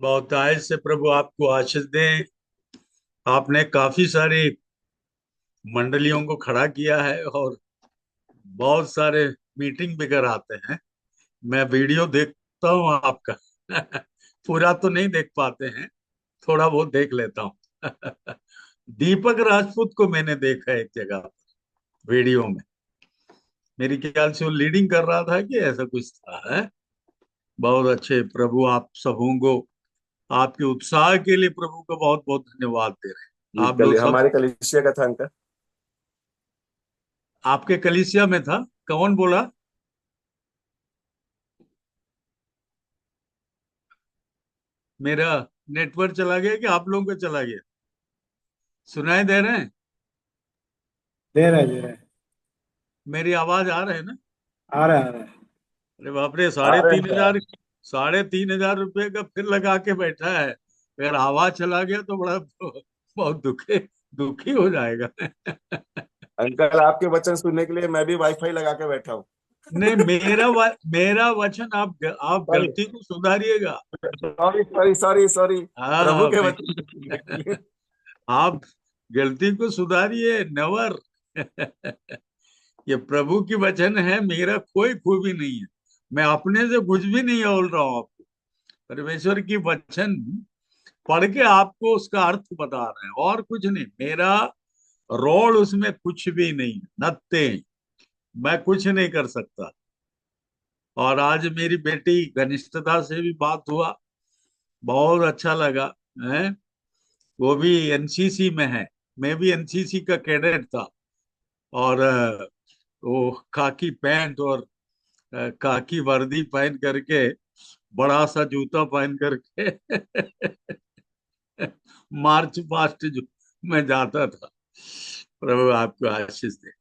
बहुतायत से प्रभु आपको आशीष दें। आपने काफी सारी मंडलियों को खड़ा किया है और बहुत सारे मीटिंग भी कराते हैं। मैं वीडियो देखता हूँ आपका। पूरा तो नहीं देख पाते हैं, थोड़ा बहुत देख लेता हूँ। दीपक राजपूत को मैंने देखा है एक जगह वीडियो में। मेरी ख्याल से वो लीडिंग कर रहा था कि ऐसा कुछ था है। बहुत अच्छे प्रभु, आप सबों को आपके उत्साह के लिए प्रभु का बहुत बहुत धन्यवाद दे रहे जी हैं। आप लोग सब हमारे कलीसिया का था अंकल। आपके कलीसिया में था। कौन बोला? मेरा नेटवर्क चला गया कि आप लोगों का चला गया? सुनाई दे रहे हैं? दे रहा है। मेरी आवाज आ रहे है ना? आ रहा है। अरे बाप रे, आ साढ़े रहे तीन हैं। हजार 3,500 रुपये का फिर लगा के बैठा है। अगर आवाज चला गया तो बड़ा बहुत दुखी हो जाएगा। अंकल आपके वचन सुनने के लिए मैं भी वाईफाई लगा के बैठा हूँ। नहीं, मेरा वचन आप सॉरी गलती को सुधारिएगा। Sorry sorry sorry sorry. प्रभु हाँ, के वचन सुनने के लिए। आप गलती को सुधारिए, नेवर। ये प्रभु की वचन है, मेरा कोई खूबी नहीं है। मैं अपने से कुछ भी नहीं बोल रहा हूँ आपको। परमेश्वर की वचन पढ़ के आपको उसका अर्थ बता रहे हैं, और कुछ नहीं। मेरा रोल उसमें कुछ भी नहीं, नत्ते। मैं कुछ नहीं कर सकता। और आज मेरी बेटी घनिष्ठता से भी बात हुआ, बहुत अच्छा लगा है। वो भी एनसीसी में है। मैं भी एनसीसी का कैडेट था। और वो खाकी पैंट और खाकी वर्दी पहन करके, बड़ा सा जूता पहन करके मार्च पास्ट जो मैं जाता था। प्रभु आपको आशीष दे।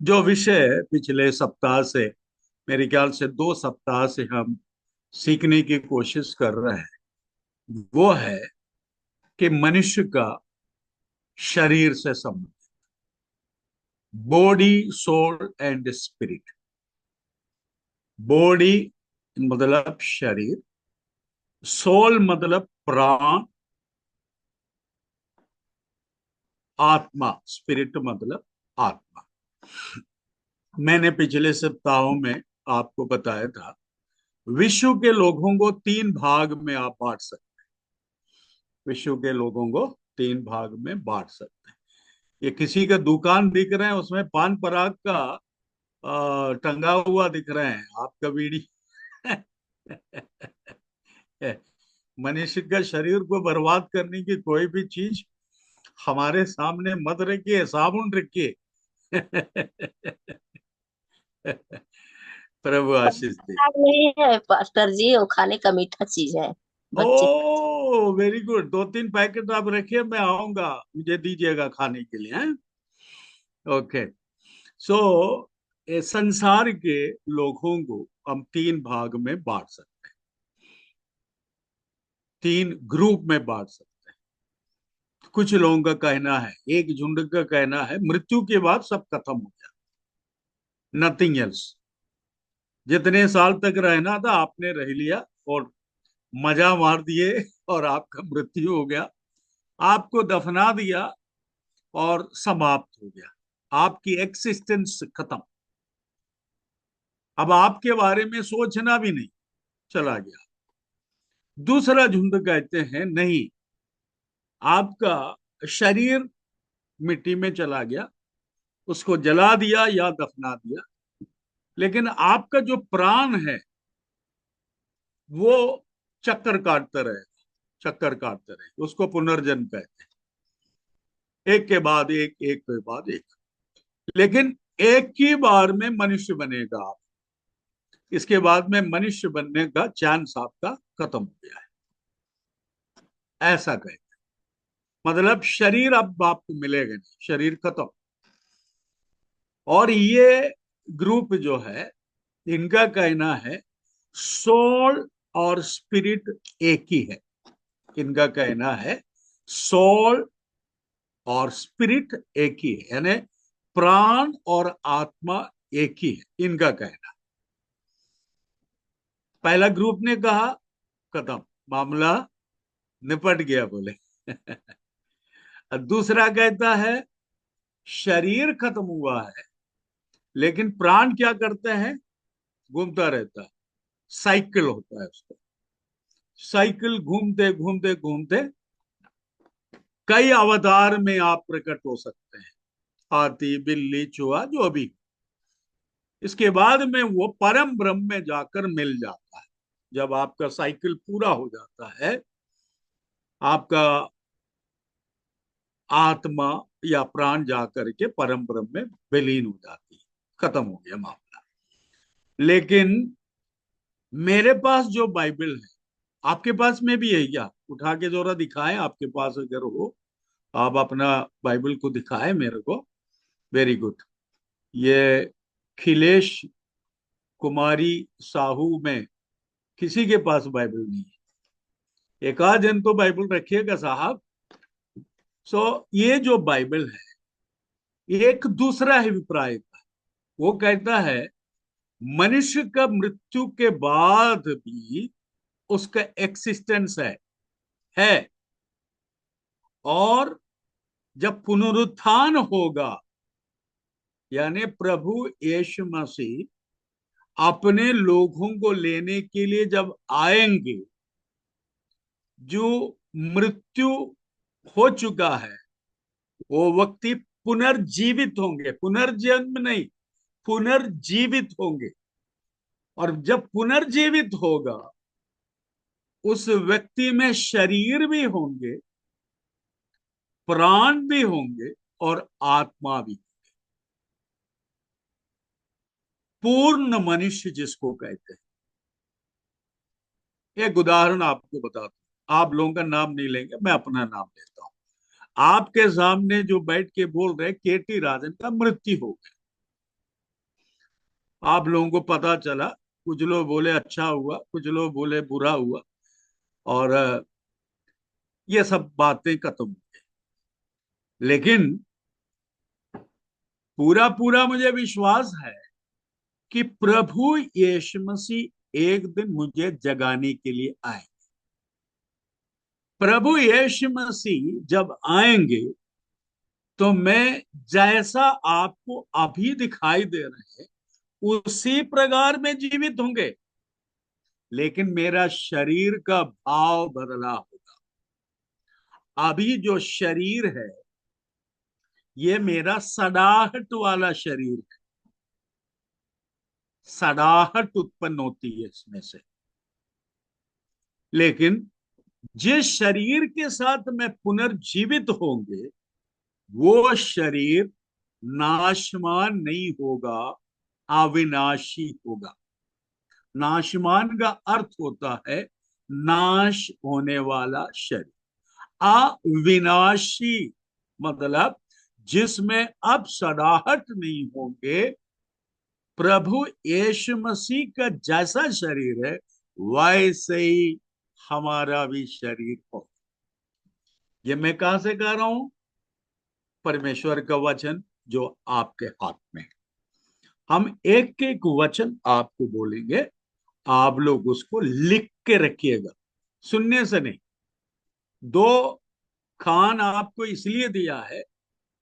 जो विषय पिछले सप्ताह से, मेरे ख्याल से 2 सप्ताह से हम सीखने की कोशिश कर रहे हैं, वो है कि मनुष्य का शरीर से संबंध, body soul and spirit. Body मतलब शरीर, सोल मतलब प्राण, आत्मा स्पिरिट मतलब आत्मा। मैंने पिछले सप्ताहों में आपको बताया था, विश्व के लोगों को 3 भाग में आप बांट सकते हैं। विश्व के लोगों को 3 भाग में बांट सकते हैं। ये किसी का दुकान दिख रहे हैं, उसमें पान पराग का टंगा हुआ दिख रहे हैं, आपका बीड़ी। मनुष्य का शरीर को बर्बाद करने की कोई भी चीज हमारे सामने मत रखिए, साबुन रखिए। प्रभु आशीष दे। खराब नहीं है पास्टर जी, वो खाने का मीठा चीज है। बच्चे ओ वेरी गुड, 2-3 पैकेट आप रखिए, मैं आऊंगा, मुझे दीजिएगा खाने के लिए हैं। ओके। सो संसार के लोगों को हम 3 भाग में बांट सकते हैं, 3 ग्रुप में बांट सकते हैं। कुछ लोगों का कहना है, एक झुंड का कहना है, मृत्यु के बाद सब खत्म हो गया, नथिंग एल्स। जितने साल तक रहना था आपने रह लिया और मजा मार दिए, और आपका मृत्यु हो गया, आपको दफना दिया और समाप्त हो गया, आपकी एक्सिस्टेंस खत्म। अब आपके बारे में सोचना भी नहीं, चला गया। दूसरा झुंड कहते हैं नहीं, आपका शरीर मिट्टी में चला गया, उसको जला दिया या दफना दिया, लेकिन आपका जो प्राण है वो चक्कर काटता रहेगा, चक्कर काटते रहे, उसको पुनर्जन्म कहते हैं। एक के बाद एक, एक के बाद एक। लेकिन एक ही बार में मनुष्य बनेगा आप, इसके बाद में मनुष्य बनने का चांस आपका खत्म हो गया है, ऐसा कहते हैं। मतलब शरीर अब आपको मिलेगा नहीं, शरीर खत्म। और ये ग्रुप जो है, इनका कहना है सोल और स्पिरिट एक ही है। इनका कहना है सोल और स्पिरिट एक ही है, यानी प्राण और आत्मा एक ही है, इनका कहना। पहला ग्रुप ने कहा खत्म मामला, निपट गया बोले। और दूसरा कहता है शरीर खत्म हुआ है, लेकिन प्राण क्या करते हैं? घूमता रहता है, साइकिल होता है उसका। साइकिल घूमते घूमते घूमते कई अवतार में आप प्रकट हो सकते हैं, हाथी, बिल्ली, चूहा, जो भी। इसके बाद में वो परम ब्रह्म में जाकर मिल जाता है। जब आपका साइकिल पूरा हो जाता है, आपका आत्मा या प्राण जाकर के परम ब्रह्म में विलीन हो जाती है, खत्म हो गया मामला। लेकिन मेरे पास जो बाइबल है, आपके पास में भी है क्या? उठा के जरा दिखाएं, आपके पास अगर हो। आप अपना बाइबल को दिखाएं मेरे को। Very good. ये खिलेश कुमारी साहू में किसी के पास बाइबल नहीं है। एक आध दिन तो बाइबल रखिएगा साहब। सो ये जो बाइबल है, एक दूसरा अभिप्राय था। वो कहता है मनुष्य का मृत्यु के बाद भी उसका एक्सिस्टेंस है। और जब पुनरुत्थान होगा, यानी प्रभु यीशु मसीह अपने लोगों को लेने के लिए जब आएंगे, जो मृत्यु हो चुका है वो व्यक्ति पुनर्जीवित होंगे। पुनर्जन्म नहीं, पुनर्जीवित होंगे। और जब पुनर्जीवित होगा, उस व्यक्ति में शरीर भी होंगे, प्राण भी होंगे और आत्मा भी। पूर्ण मनुष्य जिसको कहते हैं। एक उदाहरण आपको बताता हूं, आप लोगों का नाम नहीं लेंगे, मैं अपना नाम लेता हूं। आपके सामने जो बैठ के बोल रहे केटी राजन का मृत्यु हो गया। आप लोगों को पता चला, कुछ लोग बोले अच्छा हुआ, कुछ लोग बोले बुरा हुआ, और ये सब बातें खत्म हो गई। लेकिन पूरा पूरा मुझे विश्वास है कि प्रभु यीशु मसीह एक दिन मुझे जगाने के लिए आए। प्रभु यीशु मसीह जब आएंगे तो मैं जैसा आपको अभी दिखाई दे रहे हैं उसी प्रकार में जीवित होंगे, लेकिन मेरा शरीर का भाव बदला होगा। अभी जो शरीर है ये मेरा सड़ाहट वाला शरीर है। सड़ाहट उत्पन्न होती है इसमें से। लेकिन जिस शरीर के साथ मैं पुनर्जीवित होंगे, वो शरीर नाशमान नहीं होगा, अविनाशी होगा। नाशमान का अर्थ होता है नाश होने वाला शरीर। अविनाशी मतलब जिसमें अब सड़ाहट नहीं होंगे। प्रभु यीशु मसीह का जैसा शरीर है वैसे ही हमारा भी शरीर हो। ये मैं कहां से कह रहा हूं? परमेश्वर का वचन जो आपके हाथ में है। हम एक एक वचन आपको बोलेंगे, आप लोग उसको लिख के रखिएगा, सुनने से नहीं। दो खान आपको इसलिए दिया है,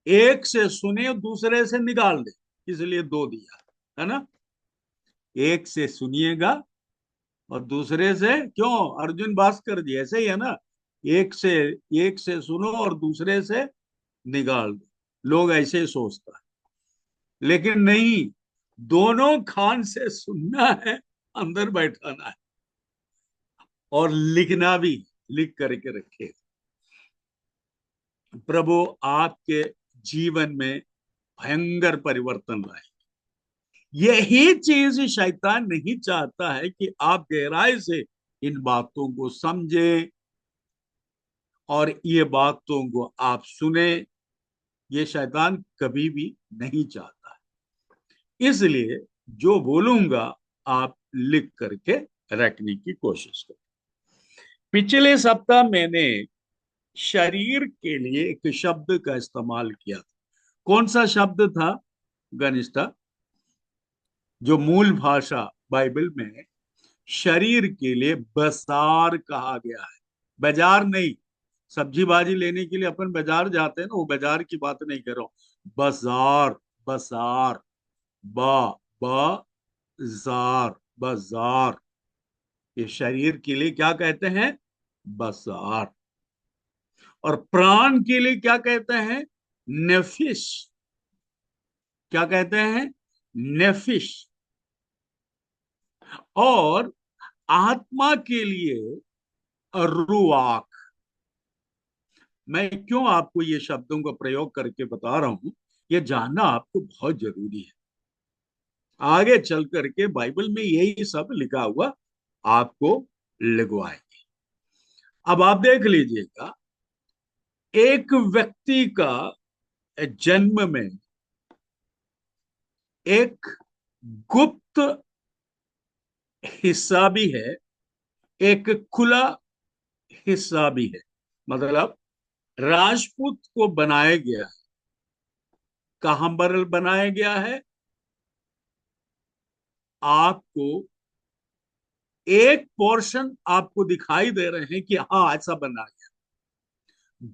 एक से सुने दूसरे से निकाल दे, इसलिए दो दिया है ना। एक से सुनिएगा और दूसरे से, क्यों अर्जुन भास्कर जी ऐसे ही है ना, एक से सुनो और दूसरे से निकाल दो। लोग ऐसे ही सोचता है, लेकिन नहीं, दोनों खान से सुनना है, अंदर बैठाना है और लिखना भी, लिख करके रखे। प्रभु आपके जीवन में भयंकर परिवर्तन लाए। यही चीज शैतान नहीं चाहता है कि आप गहराई से इन बातों को समझे और ये बातों को आप सुने। ये शैतान कभी भी नहीं चाहता है। इसलिए जो बोलूंगा आप लिख करके रखने की कोशिश करें। पिछले सप्ताह मैंने शरीर के लिए एक शब्द का इस्तेमाल किया था। कौन सा शब्द था घनिष्ठा? जो मूल भाषा बाइबल में शरीर के लिए बसार कहा गया है। बाजार नहीं। सब्जी भाजी लेने के लिए अपन बाजार जाते हैं ना, वो बाजार की बात नहीं कर रहा हूं। बाजार, बाजार, बाजार, बाजार। ये शरीर के लिए क्या कहते हैं? बाजार। और प्राण के लिए क्या कहते हैं? नेफिश। क्या कहते हैं? नेफिश। और आत्मा के लिए रुआक। मैं क्यों आपको ये शब्दों का प्रयोग करके बता रहा हूं, ये जानना आपको बहुत जरूरी है। आगे चल करके बाइबल में यही सब लिखा हुआ आपको लिखवाएंगे। अब आप देख लीजिएगा, एक व्यक्ति का जन्म में एक गुप्त हिस्सा भी है, एक खुला हिस्सा भी है। मतलब राजपूत को बनाया गया है, कहां पर बनाया गया है? आपको एक पोर्शन आपको दिखाई दे रहे हैं कि हाँ ऐसा बना गया।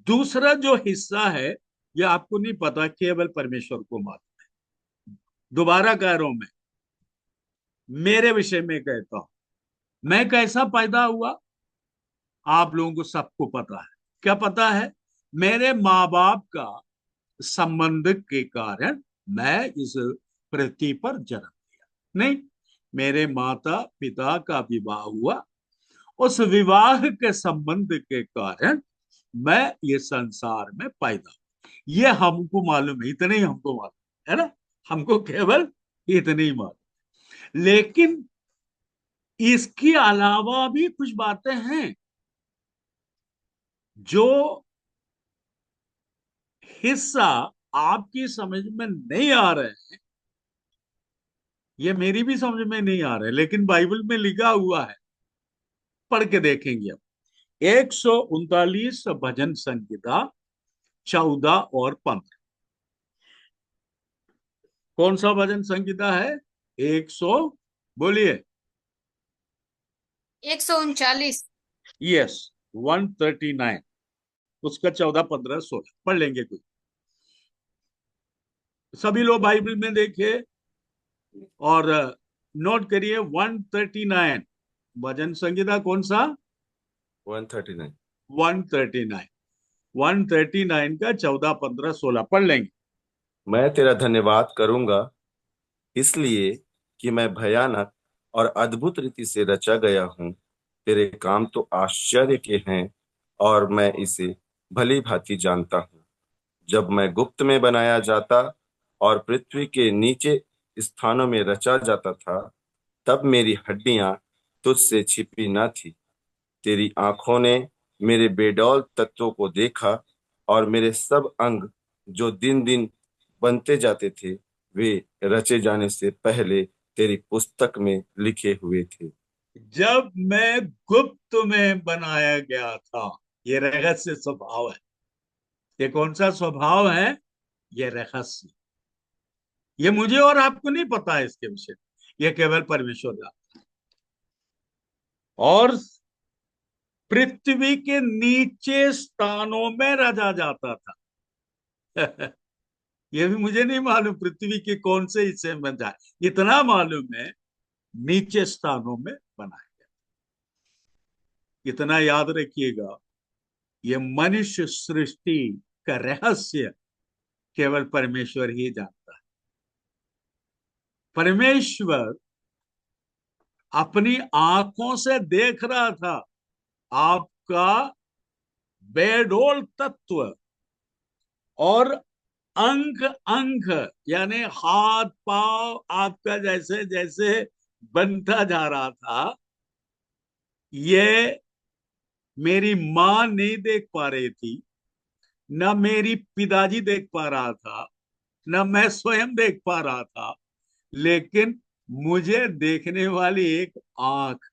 दूसरा जो हिस्सा है, यह आपको नहीं पता, केवल परमेश्वर को मालूम है। दोबारा कह रहा हूं, मैं मेरे विषय में कहता हूं, मैं कैसा पैदा हुआ आप लोगों को सबको पता है। क्या पता है? मेरे माँ बाप का संबंध के कारण मैं इस पृथ्वी पर जन्म लिया नहीं। मेरे माता पिता का विवाह हुआ, उस विवाह के संबंध के कारण मैं ये संसार में पैदा हूं। ये हमको मालूम है, इतने ही हमको मालूम है ना। हमको केवल इतने ही मालूम। लेकिन इसके अलावा भी कुछ बातें हैं जो हिस्सा आपकी समझ में नहीं आ रहे हैं। ये मेरी भी समझ में नहीं आ रहे, लेकिन बाइबल में लिखा हुआ है। पढ़ के देखेंगे अब। 139 भजन संहिता 14 और 15। कौन सा भजन संहिता है? 100, बोलिए। 139। यस, 139। उसका 14, 15, 16 पढ़ लेंगे। कोई सभी लोग बाइबल में देखिए और नोट करिए। 139 भजन संहिता कौन सा? 139। 139। 139 का 14, 15, 16 पढ़ लेंगे। मैं तेरा धन्यवाद करूंगा, इसलिए कि मैं भयानक और अद्भुत रीति से रचा गया हूँ। तेरे काम तो आश्चर्य के हैं और मैं इसे भली भांति जानता हूँ। जब मैं गुप्त में बनाया जाता और पृथ्वी के नीचे स्थानों में रचा जाता था, तब मेरी हड्डियां तुझसे छिपी न थी। तेरी आंखों ने मेरे बेडौल तत्वों को देखा और मेरे सब अंग जो दिन दिन बनते जाते थे, वे रचे जाने से पहले तेरी पुस्तक में लिखे हुए थे। जब मैं गुप्त में बनाया गया था, ये रहस्य स्वभाव है। ये कौन सा स्वभाव है? ये रहस्य। ये मुझे और आपको नहीं पता है इसके विषय में। ये केवल परमेश्वर जानता है। और पृथ्वी के नीचे स्थानों में रचा जाता था। ये भी मुझे नहीं मालूम पृथ्वी के कौन से हिस्से में बना है। इतना मालूम है नीचे स्थानों में बनाया गया। इतना याद रखिएगा, ये मनुष्य सृष्टि का रहस्य केवल परमेश्वर ही जानता है। परमेश्वर अपनी आंखों से देख रहा था आपका बेडोल तत्व और अंग अंग, यानी हाथ पांव आपका जैसे जैसे बनता जा रहा था। ये मेरी मां नहीं देख पा रही थी, न मेरी पिताजी देख पा रहा था, न मैं स्वयं देख पा रहा था। लेकिन मुझे देखने वाली एक आंख,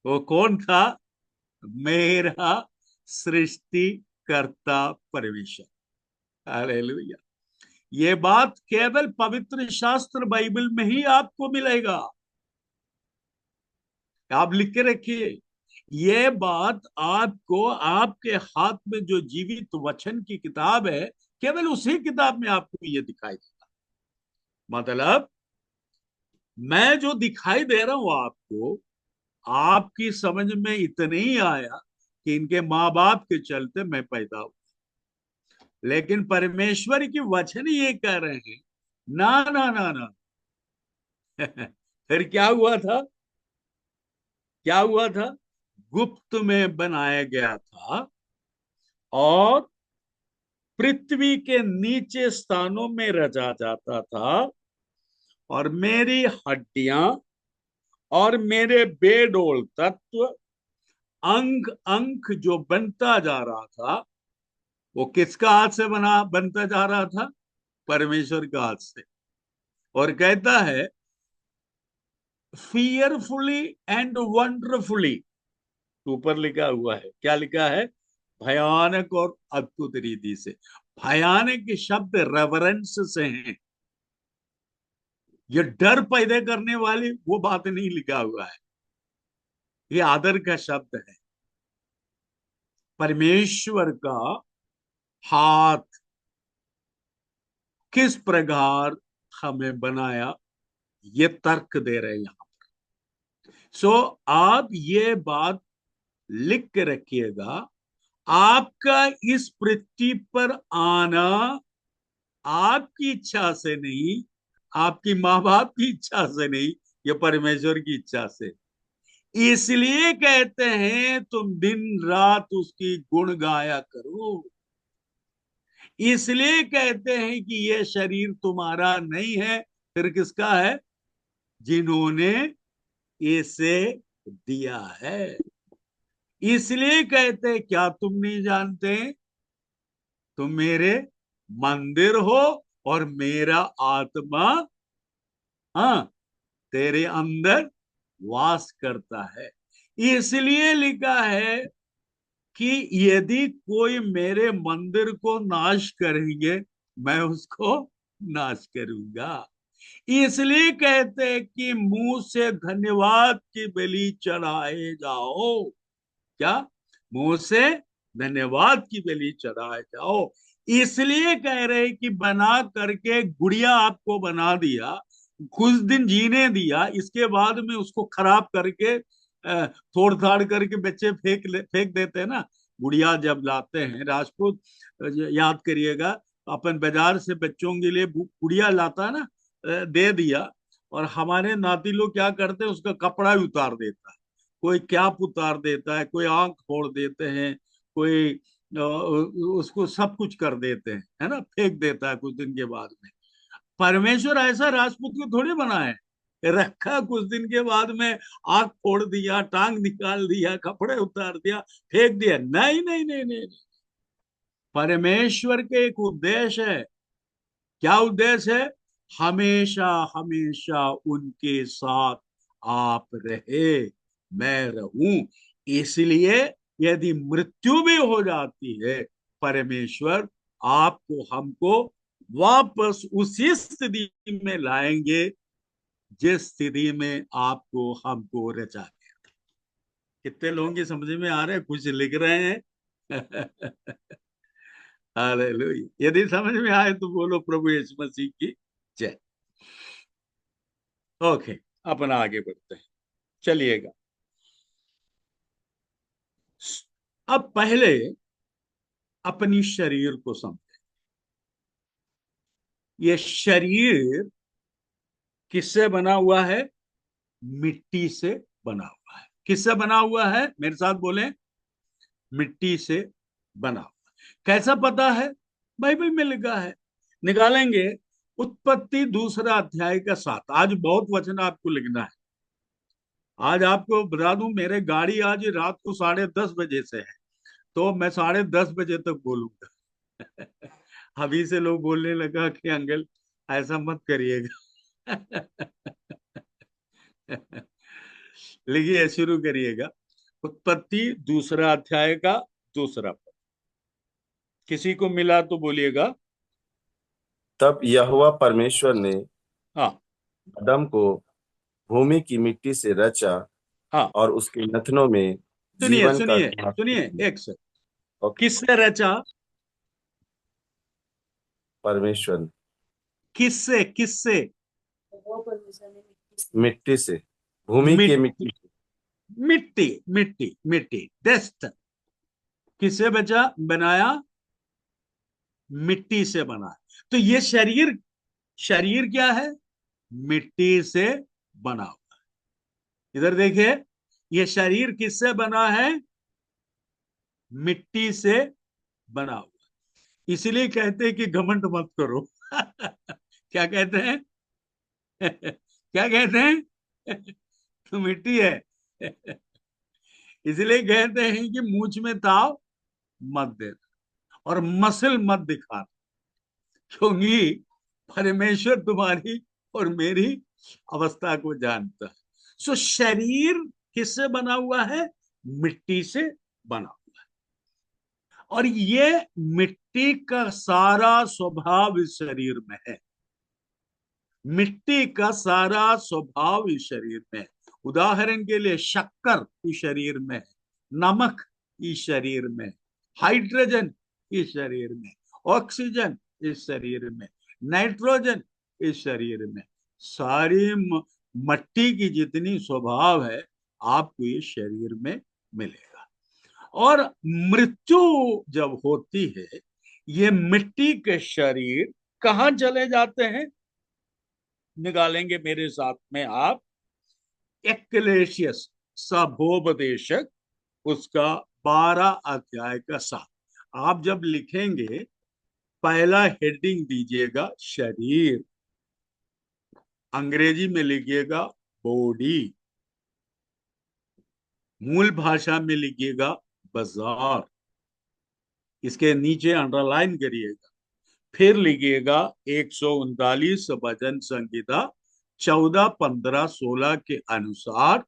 वो कौन था? मेरा सृष्टि करता परमेश्वर। हालेलुया। ये बात केवल पवित्र शास्त्र बाइबल में ही आपको मिलेगा। आप लिख के रखिए, ये बात आपको आपके हाथ में जो जीवित वचन की किताब है, केवल उसी किताब में आपको ये दिखाई देगा। मतलब मैं जो दिखाई दे रहा हूं आपको, आपकी समझ में इतने ही आया कि इनके माँ बाप के चलते मैं पैदा हूं, लेकिन परमेश्वर की वचन ये कह रहे हैं ना ना ना ना। फिर क्या हुआ था? क्या हुआ था? गुप्त में बनाया गया था और पृथ्वी के नीचे स्थानों में रचा जाता था, और मेरी हड्डियां और मेरे बेडोल तत्व, अंग अंग जो बनता जा रहा था, वो किसका हाथ से बनता जा रहा था? परमेश्वर का हाथ से। और कहता है फियरफुली एंड वंडरफुली, ऊपर लिखा हुआ है, क्या लिखा है? भयानक और अद्भुत रीति से। भयानक के शब्द रेवरेंस से हैं। ये डर पैदा करने वाली वो बात नहीं लिखा हुआ है, ये आदर का शब्द है। परमेश्वर का हाथ किस प्रकार हमें बनाया, ये तर्क दे रहे हैं यहाँ। सो आप ये बात लिख के रखिएगा, आपका इस पृथ्वी पर आना आपकी इच्छा से नहीं, आपकी माँ बाप की इच्छा से नहीं, ये परमेश्वर की इच्छा से। इसलिए कहते हैं तुम दिन रात उसकी गुण गाया करो। इसलिए कहते हैं कि ये शरीर तुम्हारा नहीं है, फिर किसका है? जिन्होंने इसे दिया है। इसलिए कहते हैं, क्या तुम नहीं जानते तुम मेरे मंदिर हो और मेरा आत्मा, हाँ, तेरे अंदर वास करता है। इसलिए लिखा है कि यदि कोई मेरे मंदिर को नाश करेंगे, मैं उसको नाश करूंगा। इसलिए कहते हैं कि मुंह से धन्यवाद की बलि चढ़ाए जाओ। क्या? मुंह से धन्यवाद की बलि चढ़ाए जाओ। इसलिए कह रहे कि बना करके गुड़िया आपको बना दिया, कुछ दिन जीने दिया, इसके बाद में उसको खराब करके तोड़ ताड़ करके बच्चे फेंक देते हैं ना। गुड़िया जब लाते हैं राजपूत, याद करिएगा, अपन बाजार से बच्चों के लिए गुड़िया लाता है ना, दे दिया, और हमारे नाती लोग क्या करते हैं, उसका कपड़ा ही उतार देता है, कोई कैप उतार देता है, कोई आंख फोड़ देते हैं, कोई उसको सब कुछ कर देते हैं, है ना, फेंक देता है कुछ दिन के बाद में। परमेश्वर ऐसा राजपूत को थोड़ी बनाए, रखा कुछ दिन के बाद में आंख फोड़ दिया, टांग निकाल दिया, कपड़े उतार दिया, फेंक दिया? नहीं नहीं नहीं नहीं, नहीं। परमेश्वर के एक उद्देश्य है। क्या उद्देश्य है? हमेशा हमेशा उनके साथ आप रहे, मैं रहूं। इसलिए यदि मृत्यु भी हो जाती है, परमेश्वर आपको हमको वापस उसी स्थिति में लाएंगे जिस स्थिति में आपको हमको रचा गया। कितने लोगों की समझ में आ रहे हैं? कुछ लिख रहे हैं। हालेलुया। यदि समझ में आए तो बोलो प्रभु यीशु मसीह की जय। ओके, अपन आगे बढ़ते हैं, चलिएगा। अब पहले अपनी शरीर को समझे। ये शरीर किससे बना हुआ है? मिट्टी से बना हुआ है। किससे बना हुआ है? मेरे साथ बोले, मिट्टी से बना हुआ। कैसा पता है? बाइबल में लिखा है, निकालेंगे। उत्पत्ति दूसरा अध्याय का 7। आज बहुत वचन आपको लिखना है। आज आपको बता दूं, मेरे गाड़ी आज रात को 10:30 बजे से है, तो मैं 10:30 बजे तक बोलूंगा। अभी से लोग बोलने लगा कि अंकल ऐसा मत करिएगा। लिखिए, शुरू करिएगा। उत्पत्ति दूसरा अध्याय का दूसरा पद। किसी को मिला तो बोलिएगा। तब यहोवा परमेश्वर ने हाँ आदम को भूमि की मिट्टी से रचा हाँ और उसके नथनों में सुनिए जीवन का सुनिए सुनिए, ध्यान। एक से ओके। किससे रचा? परमेश्वर ने। किससे किससे? मिट्टी से, भूमि के मिट्टी मिट्टी से। मिट्टी मिट्टी मिट्टी, डस्ट। किससे बचा बनाया? मिट्टी से बना। तो ये शरीर, शरीर क्या है? मिट्टी से बना हुआ। इधर देखिए, ये शरीर किससे बना है? मिट्टी से बना हुआ। इसीलिए कहते हैं कि घमंड मत करो। क्या कहते हैं? क्या कहते हैं? तो मिट्टी है। इसलिए कहते हैं कि मूंछ में ताव मत देना और मसल मत दिखाना, क्योंकि परमेश्वर तुम्हारी और मेरी अवस्था को जानता है। सो शरीर किससे बना हुआ है? मिट्टी से बना हुआ है। और ये मिट्टी का सारा स्वभाव इस शरीर में है। मिट्टी का सारा स्वभाव इस शरीर में है। उदाहरण के लिए शक्कर इस शरीर में है, नमक इस शरीर में, हाइड्रोजन इस शरीर में, ऑक्सीजन इस शरीर में, नाइट्रोजन इस शरीर में। सारी मट्टी की जितनी स्वभाव है आपको इस शरीर में मिलेगा। और मृत्यु जब होती है, ये मिट्टी के शरीर कहाँ चले जाते हैं? निकालेंगे मेरे साथ में आप, एक्लेशियस सभोपदेशक, उसका 12 अध्याय का 7। आप जब लिखेंगे, पहला हेडिंग दीजिएगा शरीर, अंग्रेजी में लिखिएगा बॉडी, मूल भाषा में लिखिएगा बाजार, इसके नीचे अंडरलाइन करिएगा। फिर लिखिएगा 139 भजन संहिता 14, 15, 16 के अनुसार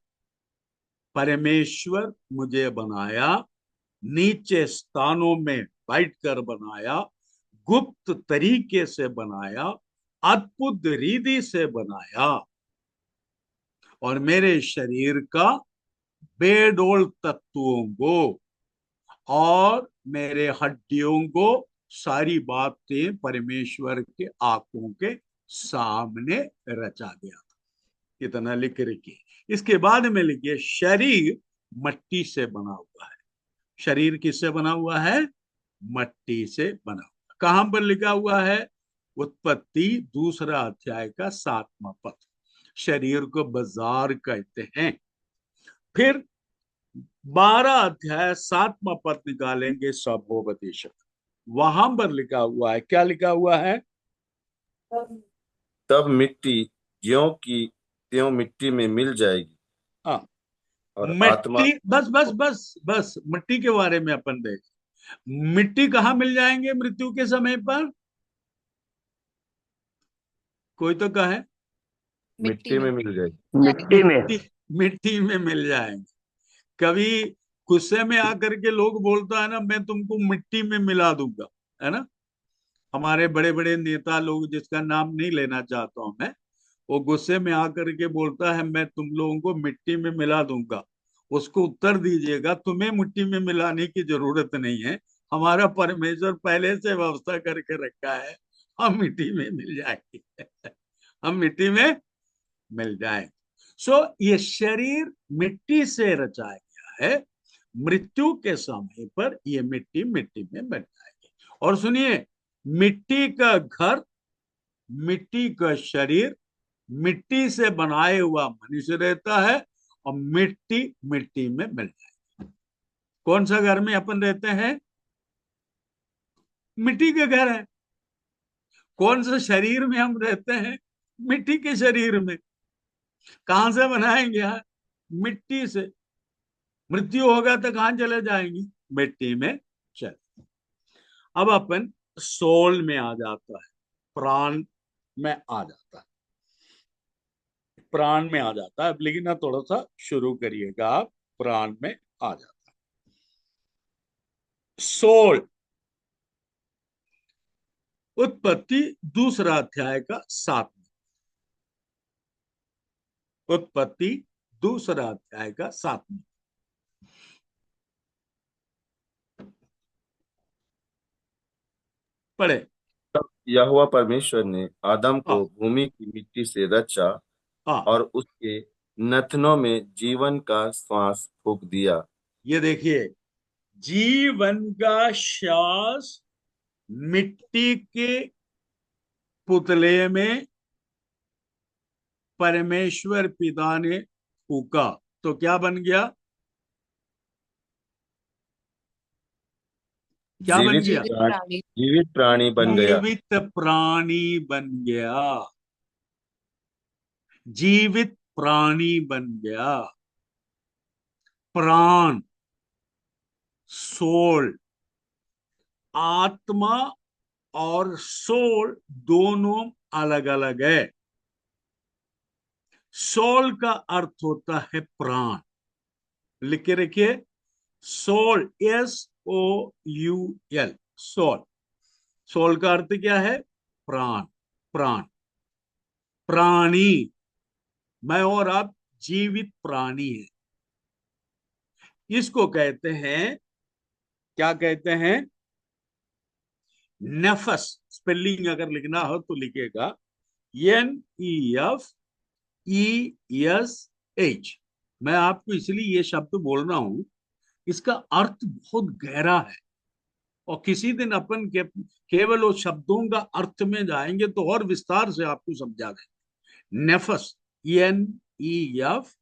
परमेश्वर मुझे बनाया, नीचे स्थानों में बैठकर बनाया, गुप्त तरीके से बनाया, अद्भुत रीति से बनाया, और मेरे शरीर का बेडोल तत्वों को और मेरे हड्डियों को सारी बातें परमेश्वर के आंखों के सामने रचा गया था। इतना लिख रखिए। इसके बाद में लिखिए शरीर मट्टी से बना हुआ है। शरीर किससे बना हुआ है? मट्टी से बना हुआ। कहां पर लिखा हुआ है? उत्पत्ति 2 अध्याय का 7वां पद। शरीर को बाजार कहते हैं। फिर 12 अध्याय 7वां पद निकालेंगे सभोपदेशक। वहां पर लिखा हुआ है, क्या लिखा हुआ है? तब मिट्टी ज्यों की त्यों मिट्टी में मिल जाएगी हाँ, और आत्मा। मिट्टी, बस बस बस बस, मिट्टी के बारे में अपन देख। मिट्टी कहाँ मिल जाएंगे मृत्यु के समय पर? कोई तो कहे। मिट्टी में मिल जाएगी। मिट्टी में। मिट्टी, मिट्टी में मिल जाएंगे। कभी गुस्से में आकर के लोग बोलता है ना, मैं तुमको मिट्टी में मिला दूंगा, है ना। हमारे बड़े बड़े नेता लोग, जिसका नाम नहीं लेना चाहता हूं मैं, वो गुस्से में आकर के बोलता है मैं तुम लोगों को मिट्टी में मिला दूंगा। उसको उत्तर दीजिएगा, तुम्हें मिट्टी में मिलाने की जरूरत नहीं है, हमारा परमेश्वर पहले से व्यवस्था करके रखा है, हम मिट्टी में मिल जाएंगे। हम मिट्टी में मिल जाएंगे। सो ये शरीर मिट्टी से रचाया गया है। मृत्यु के समय पर ये मिट्टी मिट्टी में बन जाएगी। और सुनिए, मिट्टी का घर, मिट्टी का शरीर, मिट्टी से बनाए हुआ मनुष्य रहता है, और मिट्टी मिट्टी में मिल जाएगी। कौन सा घर में अपन रहते हैं? मिट्टी के घर है। कौन सा शरीर में हम रहते हैं? मिट्टी के शरीर में। कहां से बनाएंगे यार? मिट्टी से। मृत्यु होगा तो कहां चले जाएंगे? मिट्टी में चले। अब अपन सोल में आ जाता है, प्राण में आ जाता है, प्राण में आ जाता है। अब लेकिन ना थोड़ा सा शुरू करिएगा आप, प्राण में आ जाता है। सोल, उत्पत्ति 2 अध्याय का 7। उत्पत्ति 2 अध्याय का 7। पढ़े। तब यहोवा परमेश्वर ने आदम को हाँ भूमि की मिट्टी से रचा हाँ, और उसके नथनों में जीवन का श्वास फूंक दिया। ये देखिए, जीवन का श्वास मिट्टी के पुतले में परमेश्वर पिता ने फूका, तो क्या बन गया? क्या बन जीवित गया? जीवित प्राणी प्राणी। जीवित प्राणी बन गया। जीवित प्राणी बन गया। जीवित प्राणी बन गया। प्राण, सोल, आत्मा और सोल दोनों अलग अलग है। सोल का अर्थ होता है प्राण, लिख के रखिए, सोल, SOUL, सोल। सोल का अर्थ क्या है? प्राण। प्राण, प्राणी, मैं और आप जीवित प्राणी है। इसको कहते हैं, क्या कहते हैं? नफस। स्पेलिंग अगर लिखना हो तो लिखेगा NEFESH। मैं आपको इसलिए ये शब्द बोल रहा हूं, इसका अर्थ बहुत गहरा है, और किसी दिन अपन केवल उस शब्दों का अर्थ में जाएंगे तो और विस्तार से आपको समझा देंगे। नेफस, NEFESH,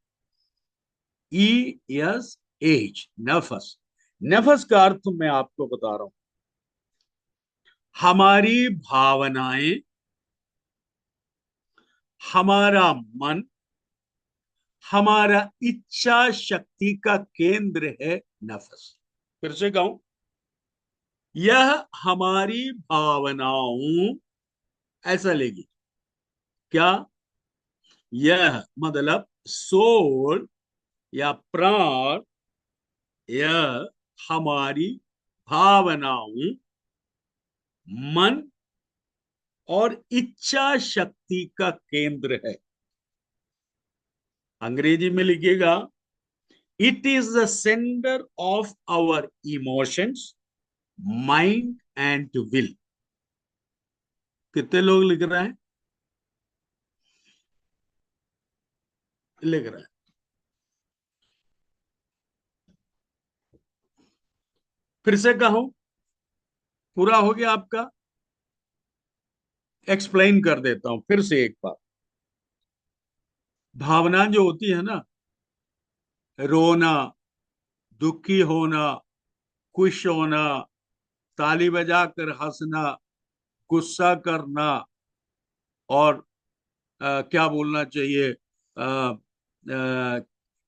नफस। नफस का अर्थ मैं आपको बता रहा हूं, हमारी भावनाएं, हमारा मन, हमारा इच्छा शक्ति का केंद्र है नफस। फिर से कहूं, यह हमारी भावनाओं, ऐसा लेगी क्या, यह मतलब सोल या प्राण, यह हमारी भावनाओं, मन और इच्छा शक्ति का केंद्र है। अंग्रेजी में लिखिएगा, it is the centre of our emotions, mind and will. कितने लोग लिख रहे हैं? लिख रहे हैं। फिर से कहूं, पूरा हो गया आपका? एक्सप्लेन कर देता हूं फिर से एक बार। भावना जो होती है ना, रोना, दुखी होना, खुश होना, ताली बजाकर हंसना, गुस्सा करना, और क्या बोलना चाहिए,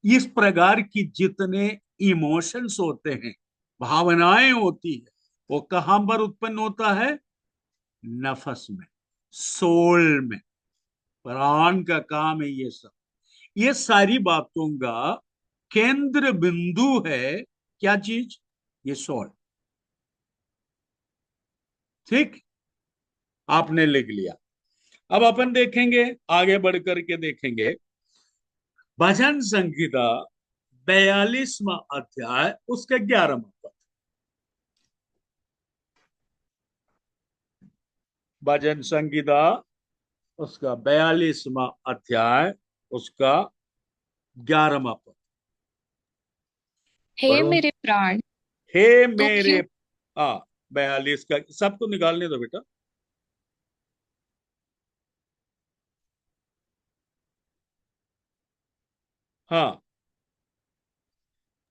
इस प्रकार की जितने इमोशंस होते हैं, भावनाएं होती है, वो कहां पर उत्पन्न होता है? नफस में, सोल में। प्राण का काम है ये सब। ये सारी बातों का केंद्र बिंदु है क्या चीज? ये सोल। ठीक, आपने लिख लिया। अब अपन देखेंगे, आगे बढ़ करके देखेंगे, भजन संहिता 42वां अध्याय, उसका 11वां पद। भजन संहिता उसका 42वां अध्याय, उसका 11वां पद। हे पढ़ो। मेरे प्राण, हे तू मेरे, क्यों 42 का सबको निकालने दो बेटा। हाँ,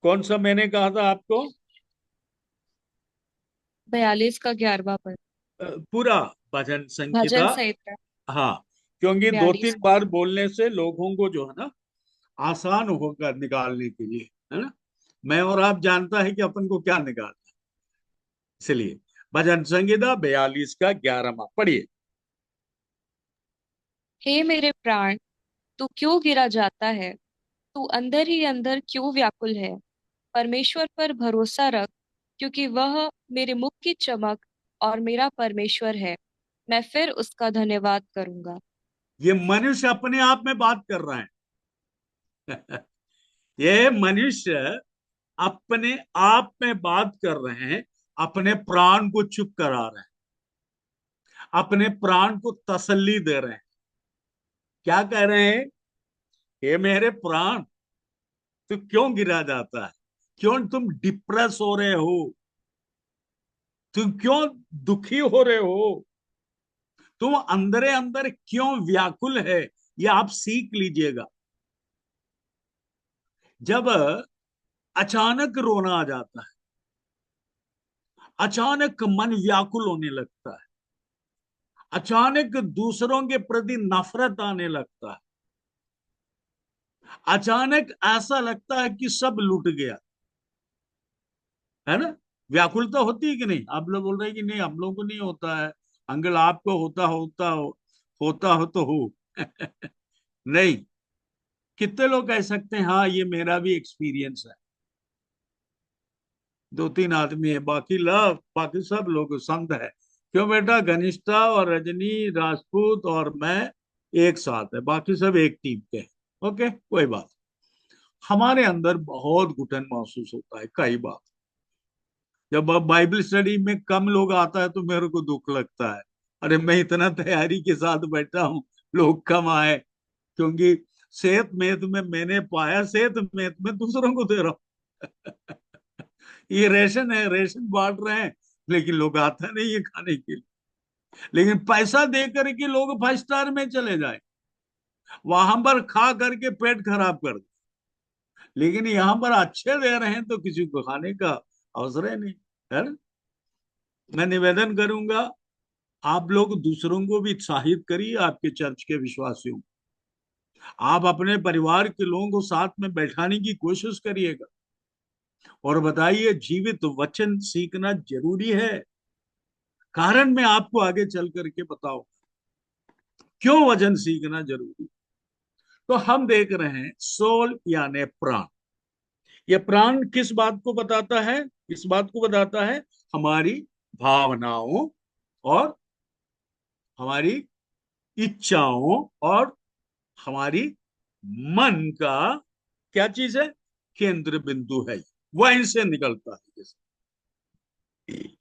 कौन सा मैंने कहा था आपको? 42 का 11वां पद। पूरा भजन भजन संहिता। संहिता हाँ, क्योंकि दो 42 तीन का। बार बोलने से लोगों को जो है ना, आसान होगा निकालने के लिए, है ना। मैं और आप जानता है कि अपन को क्या निकालना है। इसलिए भजन संहिता 42 का 11वां पढ़िए। हे मेरे प्राण, तू क्यों गिरा जाता है? तू अंदर ही अंदर क्यों व्याकुल है? परमेश्वर पर भरोसा रख, क्योंकि वह मेरे मुख की चमक और मेरा परमेश्वर है। मैं फिर उसका धन्यवाद करूंगा। ये मनुष्य अपने आप में बात कर रहा है। ये मनुष्य अपने आप में बात कर रहे हैं, अपने प्राण को चुप करा रहे हैं। अपने प्राण को तसल्ली दे रहे हैं। क्या कह रहे हैं? हे मेरे प्राण, तू क्यों गिरा जाता है? क्यों तुम डिप्रेस हो रहे हो? तुम क्यों दुखी हो रहे हो? तुम अंदर अंदर क्यों व्याकुल है? ये आप सीख लीजिएगा। जब अचानक रोना आ जाता है, अचानक मन व्याकुल होने लगता है, अचानक दूसरों के प्रति नफरत आने लगता है, अचानक ऐसा लगता है कि सब लूट गया, है ना? व्याकुलता होती है कि नहीं? आप लोग बोल रहे हैं कि नहीं, हम लोग को नहीं होता है। अंकल, आपको होता हो तो हो। नहीं। कितने लोग कह सकते हैं हाँ ये मेरा भी एक्सपीरियंस है? दो तीन आदमी है, बाकी सब लोग संत है। क्यों बेटा? घनिष्ठा और रजनी राजपूत और मैं एक साथ है, बाकी सब एक टीम के हैं। ओके, कोई बात। हमारे अंदर बहुत घुटन महसूस होता है कई बार। जब अब बाइबल स्टडी में कम लोग आता है तो मेरे को दुख लगता है। अरे मैं इतना तैयारी के साथ बैठा हूँ, लोग कम आए। क्योंकि सेहत मेद में मैंने पाया, सेहत मेद में दूसरों को दे रहा हूँ। ये रेशन है, रेशन बांट रहे हैं, लेकिन लोग आता नहीं है खाने के लिए। लेकिन पैसा दे करके लोग 5 स्टार में चले जाए, वहां पर खा करके पेट खराब कर दे। लेकिन यहाँ पर अच्छे दे रहे हैं तो किसी को खाने का अवसर है नहीं, है ना? मैं निवेदन करूंगा, आप लोग दूसरों को भी उत्साहित करिए, आपके चर्च के विश्वासियों को। आप अपने परिवार के लोगों को साथ में बैठाने की कोशिश करिएगा और बताइए जीवित वचन सीखना जरूरी है। कारण मैं आपको आगे चल करके बताऊं क्यों वचन सीखना जरूरी। तो हम देख रहे हैं सोल यानी प्राण। ये प्राण किस बात को बताता है? इस बात को बताता है हमारी भावनाओं और हमारी इच्छाओं और हमारी मन का क्या चीज है? केंद्र बिंदु है। वहीं से निकलता है।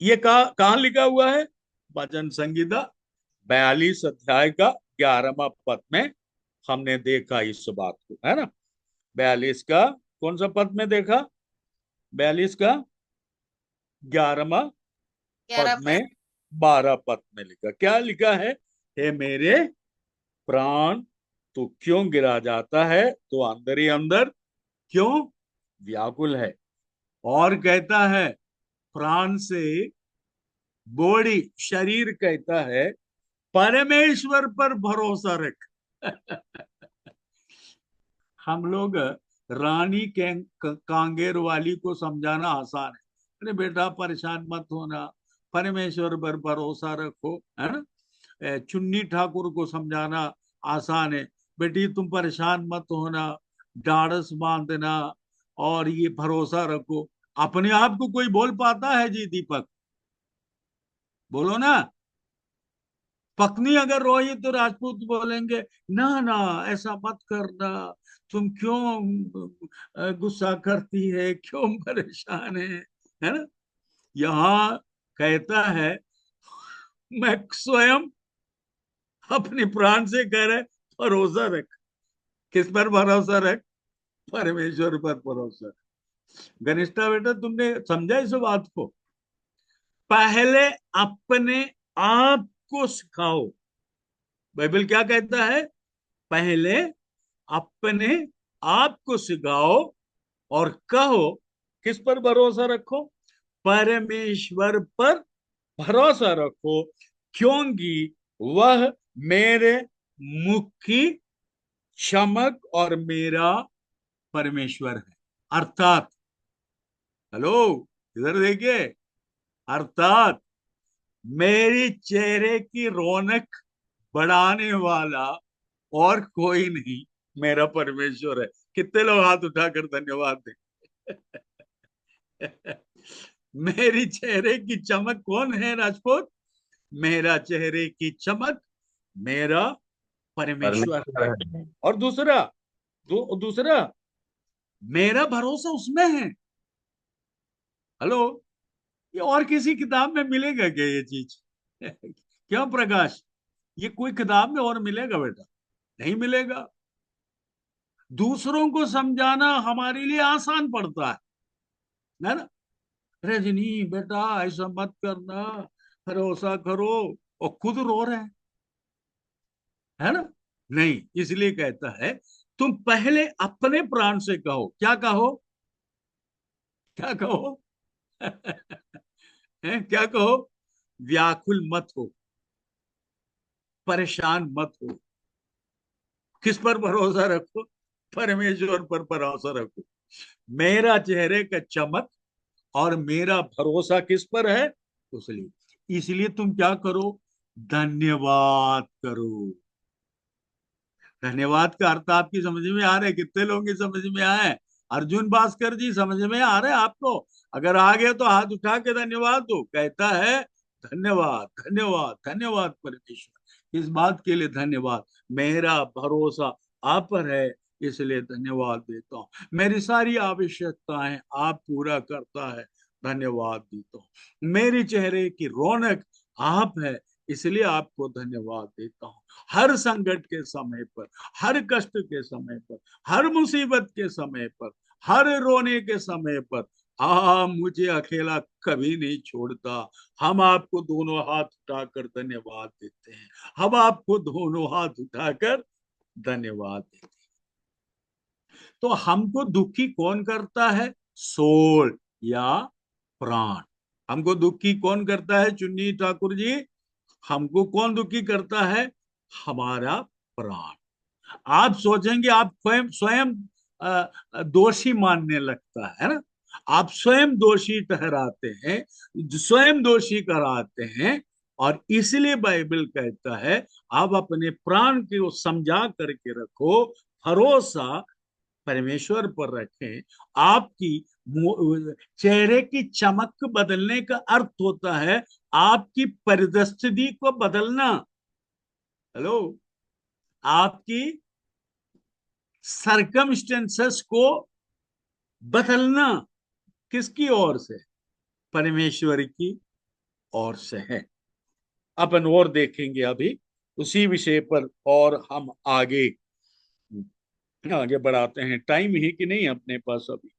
ये कहाँ लिखा हुआ है? भजन संगीता 42 अध्याय का 11वां पद में हमने देखा इस बात को, है ना? 42 का कौन सा पद में देखा? 42 का 11वां पद 11 में 12 पद में लिखा, क्या लिखा है? हे मेरे प्राण, तू क्यों गिरा जाता है? तो अंदर ही अंदर क्यों व्याकुल है? और कहता है प्राण से, बॉडी शरीर कहता है परमेश्वर पर भरोसा रख। हम लोग रानी के कांगेर वाली को समझाना आसान है। अरे बेटा परेशान मत होना, परमेश्वर पर भरोसा रखो, है ना? चुन्नी ठाकुर को समझाना आसान है। बेटी तुम परेशान मत होना, ढाढ़स बांधना और ये भरोसा रखो। अपने आप को कोई बोल पाता है जी? दीपक बोलो ना। पत्नी अगर रोई तो राजपूत बोलेंगे ना ना, ऐसा मत करना, तुम क्यों गुस्सा करती है, क्यों परेशान है ना? यहाँ कहता है मैं स्वयं अपने प्राण से कह रहे भरोसा रख। किस पर भरोसा रख? परमेश्वर पर भरोसा रख। घनिष्ठा बेटा, तुमने समझा इस बात को? पहले अपने आप को सिखाओ। बाइबल क्या कहता है? पहले अपने आप को सिखाओ और कहो किस पर भरोसा रखो? परमेश्वर पर भरोसा रखो, क्योंकि वह मेरे मुख की चमक और मेरा परमेश्वर है। अर्थात, हेलो, इधर देखिए, अर्थात मेरी चेहरे की रौनक बढ़ाने वाला और कोई नहीं, मेरा परमेश्वर है। कितने लोग हाथ उठाकर धन्यवाद दें? मेरी चेहरे की चमक कौन है राजपूत? मेरा चेहरे की चमक मेरा परमेश्वर परमेश्वर है। है। और दूसरा, दूसरा, मेरा भरोसा उसमें है। हेलो, ये और किसी किताब में मिलेगा क्या ये चीज? क्यों प्रकाश? ये कोई किताब में और मिलेगा बेटा? नहीं मिलेगा। दूसरों को समझाना हमारे लिए आसान पड़ता है ना? रजनी बेटा ऐसा मत करना, भरोसा करो, और खुद रो रहे हैं, है ना? नहीं, इसलिए कहता है तुम पहले अपने प्राण से कहो। क्या कहो? क्या कहो? क्या कहो? व्याकुल मत हो, परेशान मत हो। किस पर भरोसा रखो? परमेश्वर पर भरोसा रखो। मेरा चेहरे का चमक और मेरा भरोसा किस पर है? उसलिए इसलिए तुम क्या करो? धन्यवाद करो। धन्यवाद का अर्थ आपकी समझ में आ रहा है? कितने लोगों की समझ में आए? अर्जुन भास्कर जी, समझ में आ रहा है आपको? अगर आ गए तो हाथ उठा के धन्यवाद दो। कहता है धन्यवाद, धन्यवाद, धन्यवाद परमेश्वर, इस बात के लिए धन्यवाद। मेरा भरोसा आप पर है, इसलिए धन्यवाद देता हूँ। मेरी सारी आवश्यकताएं आप पूरा करता है, धन्यवाद देता हूँ। मेरे चेहरे की रौनक आप है, इसलिए आपको धन्यवाद देता हूँ। हर संकट के समय पर, हर कष्ट के समय पर, हर मुसीबत के समय पर, हर रोने के समय पर मुझे अकेला कभी नहीं छोड़ता। हम आपको दोनों हाथ उठाकर धन्यवाद देते हैं। हम आपको दोनों हाथ उठाकर धन्यवाद देते हैं। तो हमको दुखी कौन करता है? सोल या प्राण। हमको दुखी कौन करता है चुन्नी ठाकुर जी? हमको कौन दुखी करता है? हमारा प्राण। आप सोचेंगे आप स्वयं स्वयं दोषी मानने लगता है ना? आप स्वयं दोषी ठहराते हैं, स्वयं दोषी कराते हैं। और इसलिए बाइबल कहता है आप अपने प्राण को समझा करके रखो, भरोसा परमेश्वर पर रखें। आपकी चेहरे की चमक बदलने का अर्थ होता है आपकी परिस्थिति को बदलना। हेलो? आपकी सरकमस्टेंसेस को बदलना किसकी ओर से? परमेश्वर की ओर से है। अपन और देखेंगे अभी उसी विषय पर, और हम आगे आगे बढ़ाते हैं। टाइम है कि नहीं अपने पास अभी?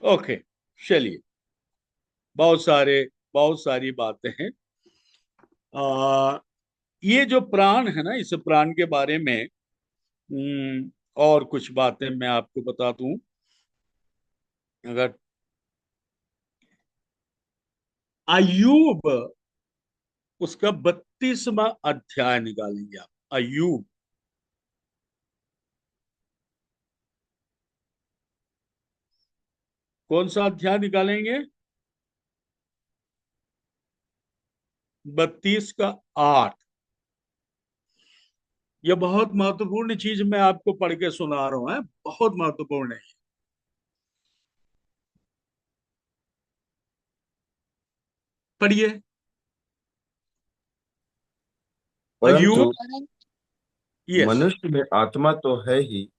ओके, चलिए। बहुत सारी बातें हैं। आ, ये जो प्राण है ना, इस प्राण के बारे में और कुछ बातें मैं आपको बता दूं। अगर अयूब, उसका 32वां अध्याय निकालेंगे आप, अयूब। कौन सा अध्याय निकालेंगे? 32 का 8। यह बहुत महत्वपूर्ण चीज मैं आपको पढ़ के सुना रहा हूं, है बहुत महत्वपूर्ण है। पढ़िए। परंतु अयूब। यस। मनुष्य में आत्मा तो है ही,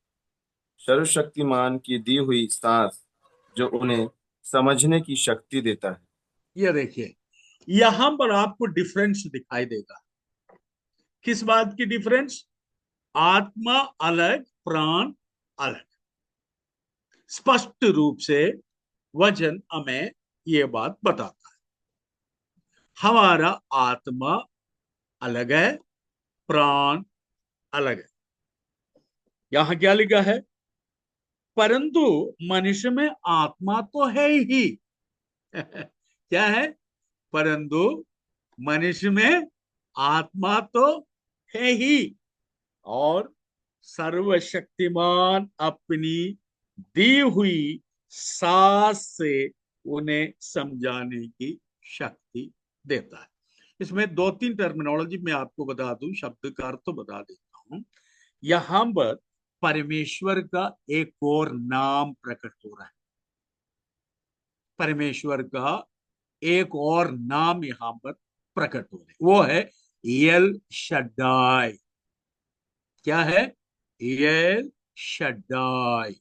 सर्वशक्तिमान की दी हुई सांस जो उन्हें समझने की शक्ति देता है। ये देखिए, यहां पर आपको डिफरेंस दिखाई देगा। किस बात की डिफरेंस? आत्मा अलग, प्राण अलग। स्पष्ट रूप से वचन हमें ये बात बताता है। हमारा आत्मा अलग है, प्राण अलग है। यहां क्या लिखा है? परंतु मनुष्य में आत्मा तो है ही। क्या है? परंतु मनुष्य में आत्मा तो है ही, और सर्वशक्तिमान अपनी दी हुई सांस से उन्हें समझाने की शक्ति देता है। इसमें दो तीन टर्मिनोलॉजी मैं आपको बता दूं, शब्द का अर्थ तो बता देता हूं। यहां पर परमेश्वर का एक और नाम प्रकट हो रहा है। परमेश्वर का एक और नाम यहां पर प्रकट हो रहा है, वो है एल शड्डाई। क्या है? एल शड्डाई।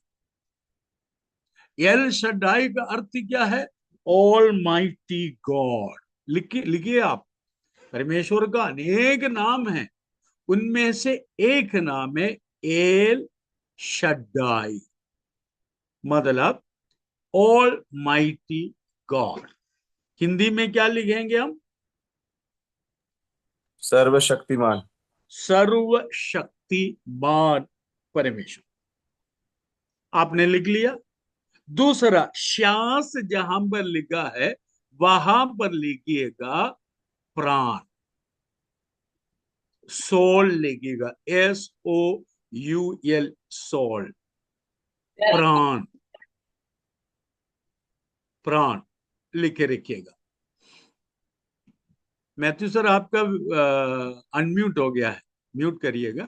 एल शड्डाई का अर्थ क्या है? All mighty God. लिखिए लिखिए आप, परमेश्वर का अनेक नाम है, उनमें से एक नाम है एल शड्डाई, मतलब ऑल माइटी गॉड। हिंदी में क्या लिखेंगे हम? सर्वशक्तिमान। सर्वशक्तिमान परमेश्वर। आपने लिख लिया। दूसरा, श्वास जहां पर लिखा है वहां पर लिखिएगा प्राण, सोल लिखिएगा, SOUL, सोल, प्राण, प्राण लिखे रखिएगा। मैथ्यू सर आपका अनम्यूट हो गया है, म्यूट करिएगा।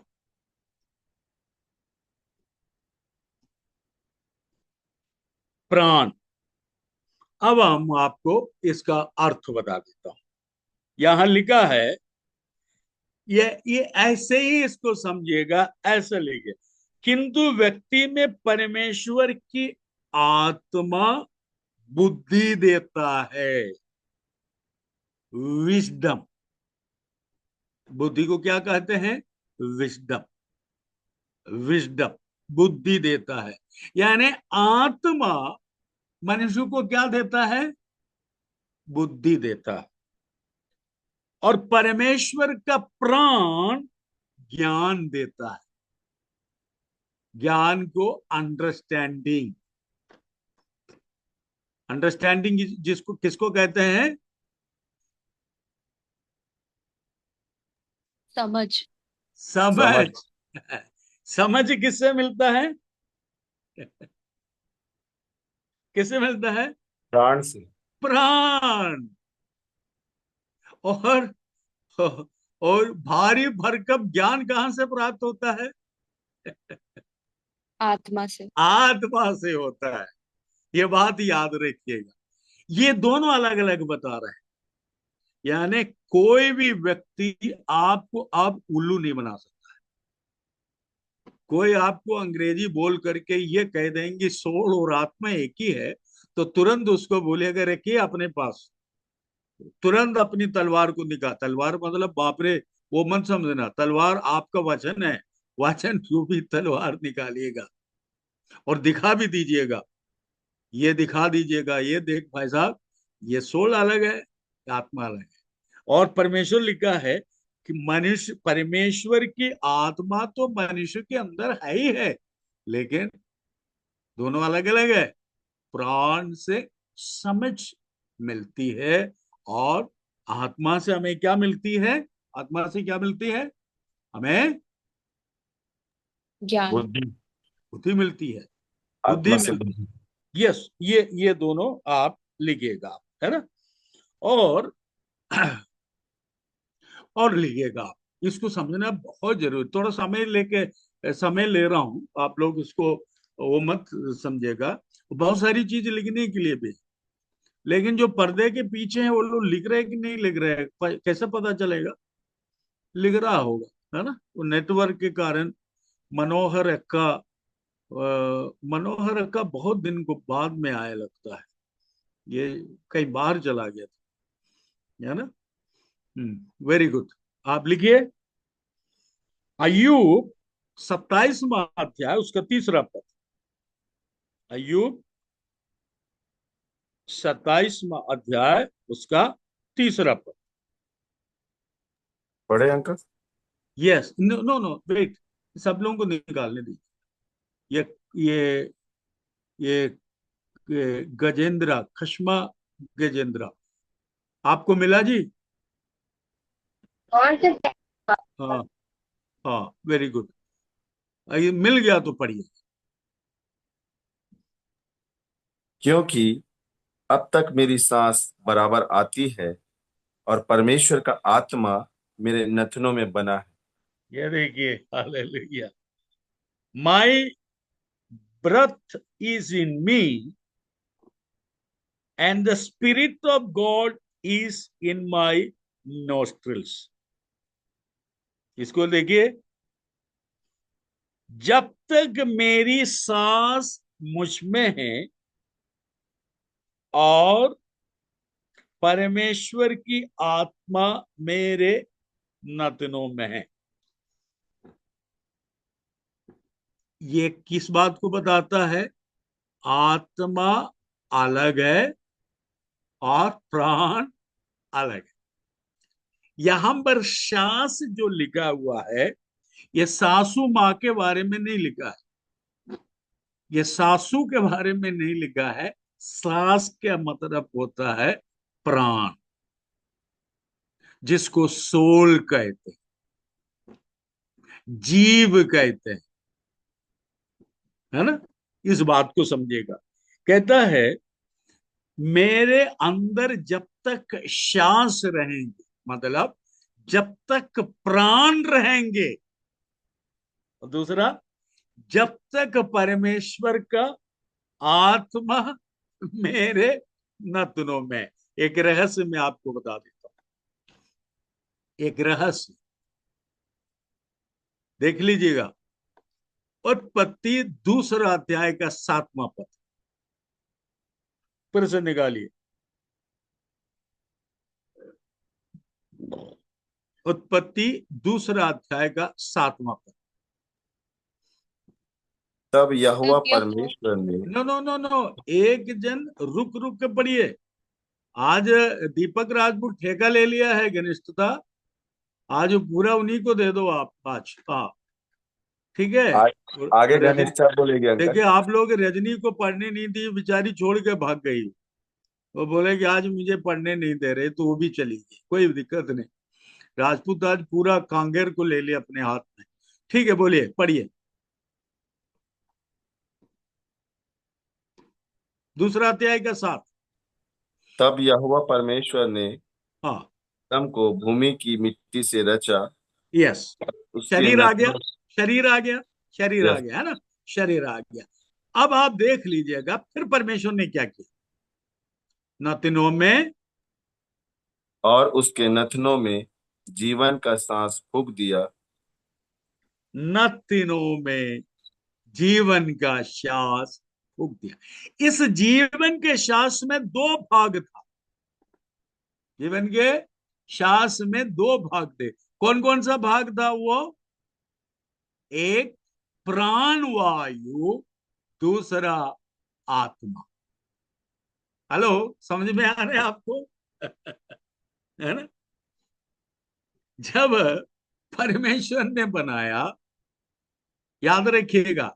प्राण। अब हम आपको इसका अर्थ बता देता हूं। यहां लिखा है, ये ऐसे ही इसको समझिएगा, ऐसे लिखे, किंतु व्यक्ति में परमेश्वर की आत्मा बुद्धि देता है। विजडम। बुद्धि को क्या कहते हैं? विजडम। विजडम, बुद्धि देता है। यानी आत्मा मनुष्य को क्या देता है? बुद्धि देता है। और परमेश्वर का प्राण ज्ञान देता है। ज्ञान को अंडरस्टैंडिंग, अंडरस्टैंडिंग जिसको किसको कहते हैं? समझ। समझ। समझ। समझ किससे मिलता है? किससे मिलता है? प्राण से। प्राण। और और भारी भरकम ज्ञान कहां से प्राप्त होता है? आत्मा से। आत्मा से होता है। ये बात याद रखिएगा। ये दोनों अलग अलग बता रहे हैं। यानी कोई भी व्यक्ति आपको आप उल्लू नहीं बना सकता। कोई आपको अंग्रेजी बोल करके ये कह देंगे सोल और आत्मा एक ही है, तो तुरंत उसको बोलेगा रखिए अपने पास, तुरंत अपनी तलवार को निकाल। तलवार मतलब बाप रे, वो मत समझना, तलवार आपका वचन है। वचन क्यों भी तलवार निकालिएगा और दिखा भी दीजिएगा। ये दिखा दीजिएगा, ये देख भाई साहब, ये सोल अलग है, आत्मा अलग है। और परमेश्वर लिखा है कि मनुष्य, परमेश्वर की आत्मा तो मनुष्य के अंदर है ही है, लेकिन दोनों अलग अलग है। प्राण से समझ मिलती है, और आत्मा से हमें क्या मिलती है? आत्मा से क्या मिलती है हमें? ज्ञान। बुद्धि। बुद्धि मिलती है। बुद्धि आत्मा से मिलती बुद्धि। है। यस, ये दोनों आप लिखिएगा, है ना? और और लिखिएगा आप। इसको समझना बहुत जरूरी। थोड़ा समय ले रहा हूं, आप लोग इसको वो मत समझेगा। बहुत सारी चीज लिखने के लिए भी, लेकिन जो पर्दे के पीछे है वो लोग लिख रहे हैं कि नहीं लिख रहे हैं, कैसे पता चलेगा? लिख रहा होगा, है ना? वो नेटवर्क के कारण। मनोहर अक्का, मनोहर अक्का बहुत दिन को बाद में आया लगता है। ये कहीं बाहर चला गया था, है ना? Very good. आप लिखिए, अय्यूब 27वां अध्याय, उसका तीसरा पद। अय्यूब 27वां अध्याय, उसका तीसरा पद। बड़े अंक। Yes, no no no, wait, सब लोगों को निकालने दीजिए। ये ये ये गजेंद्रा, खशमा गजेंद्रा, आपको मिला जी? कौन से? हाँ, हाँ, वेरी गुड। ये मिल गया तो पढ़िए। क्योंकि अब तक मेरी सांस बराबर आती है और परमेश्वर का आत्मा मेरे नथनों में बना है। ये देखिए, hallelujah. My breath is in me, and the spirit of God is in my nostrils. इसको देखिए, जब तक मेरी सांस मुझ में है और परमेश्वर की आत्मा मेरे नतनों में है। ये किस बात को बताता है? आत्मा अलग है और प्राण अलग है। यहां पर श्वास जो लिखा हुआ है, ये सासू माँ के बारे में नहीं लिखा है, ये सासू के बारे में नहीं लिखा है। सांस का मतलब होता है प्राण, जिसको सोल कहते हैं, जीव कहते हैं, है ना? इस बात को समझेगा। कहता है मेरे अंदर जब तक श्वास रहेंगे, मतलब जब तक प्राण रहेंगे, और दूसरा जब तक परमेश्वर का आत्मा मेरे नतनों में। एक रहस्य मैं आपको बता देता हूं, एक रहस्य देख लीजिएगा। उत्पत्ति दूसरा अध्याय का 7वां पद फिर से निकालिए। उत्पत्ति दूसरा अध्याय का 7वां पद। तब यहोवा तब यहोवा परमेश्वर ने। नो नो नो नो, एक जन रुक रुक के पढ़िए। आज दीपक राजपूत ठेका ले लिया है घनिष्ठता, आज पूरा उन्हीं को दे दो आप आज। हाँ, ठीक है। आ, आगे रजनी, घनिष्ठा बोलेगी अंकल। देखिए आप लोग रजनी को पढ़ने नहीं दी, बेचारी छोड़ के भाग गई। वो बोले कि आज मुझे पढ़ने नहीं दे रहे, तो वो भी चली गई, कोई दिक्कत नहीं। राजपूत आज पूरा कांगेर को ले लिया अपने हाथ में। ठीक है, बोलिए, पढ़िए दूसरा अध्याय का 7। तब यहोवा परमेश्वर ने हाँ, आदम को भूमि की मिट्टी से रचा, यस, उसके शरीर आ गया, नथनों। शरीर आ गया, शरीर आ यस। गया, है ना? शरीर आ गया। अब आप देख लीजिएगा फिर परमेश्वर ने क्या किया। नतनों में, और उसके नथनों में जीवन का सांस फूंक दिया। नतनों में जीवन का श्वास फूंक दिया। इस जीवन के श्वास में दो भाग था। जीवन के श्वास में दो भाग थे। कौन कौन सा भाग था वो? एक प्राण वायु, दूसरा आत्मा। हेलो, समझ में आ रहा है आपको? है ना? जब परमेश्वर ने बनाया, याद रखिएगा,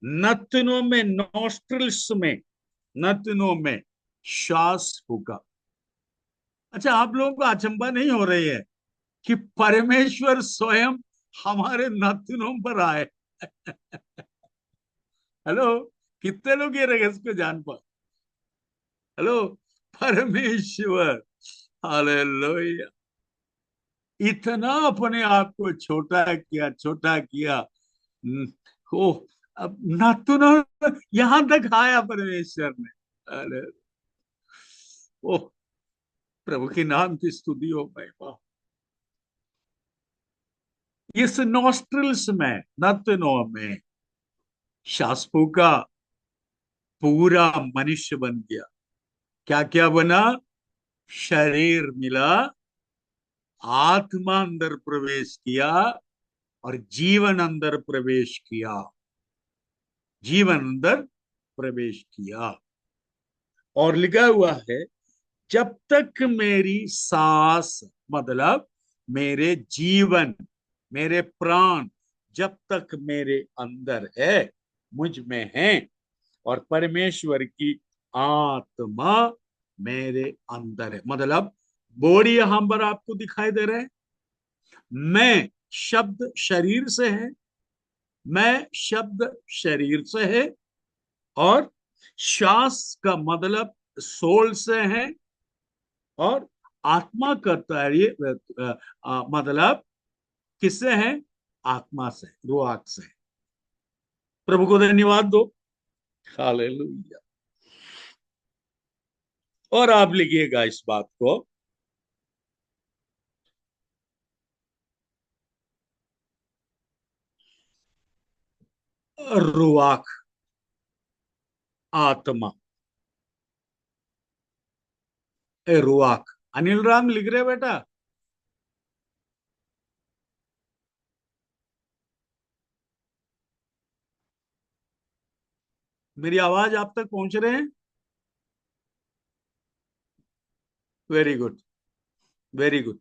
नतनों में, नोस्ट्रिल्स में, नतनों में श्वास फूका। अच्छा, आप लोगों को अचंभा नहीं हो रही है कि परमेश्वर स्वयं हमारे नाखूनों पर आए? हेलो, कितने लोग ये रहस्य को जान पाए? हेलो, परमेश्वर, हालेलुया, इतना अपने आप को छोटा किया, छोटा किया। ओ, अब नाखूनों यहां तक आया परमेश्वर ने। अरे, ओ, प्रभु के नाम की स्तुति हो महिमा। इस नोस्ट्रिल्स में, नाखूनों में शास्त्रों का पूरा मनुष्य बन गया। क्या क्या बना? शरीर मिला, आत्मा अंदर प्रवेश किया, और जीवन अंदर प्रवेश किया, जीवन अंदर प्रवेश किया। और लिखा हुआ है जब तक मेरी सांस, मतलब मेरे जीवन, मेरे प्राण जब तक मेरे अंदर है, मुझ में है, और परमेश्वर की आत्मा मेरे अंदर है, मतलब बॉडी यहां पर आपको दिखाई दे रहा है। मैं शब्द शरीर से है, मैं शब्द शरीर से है, और श्वास का मतलब सोल से है, और आत्मा का ये मतलब किससे है? आत्मा से, रुआक से। प्रभु को धन्यवाद दो। हालेलुया। और आप लिखिएगा इस बात को, रुआक, आत्मा, रुआक। अनिल राम लिख रहे बेटा? मेरी आवाज आप तक पहुंच रहे हैं? Very good, very good.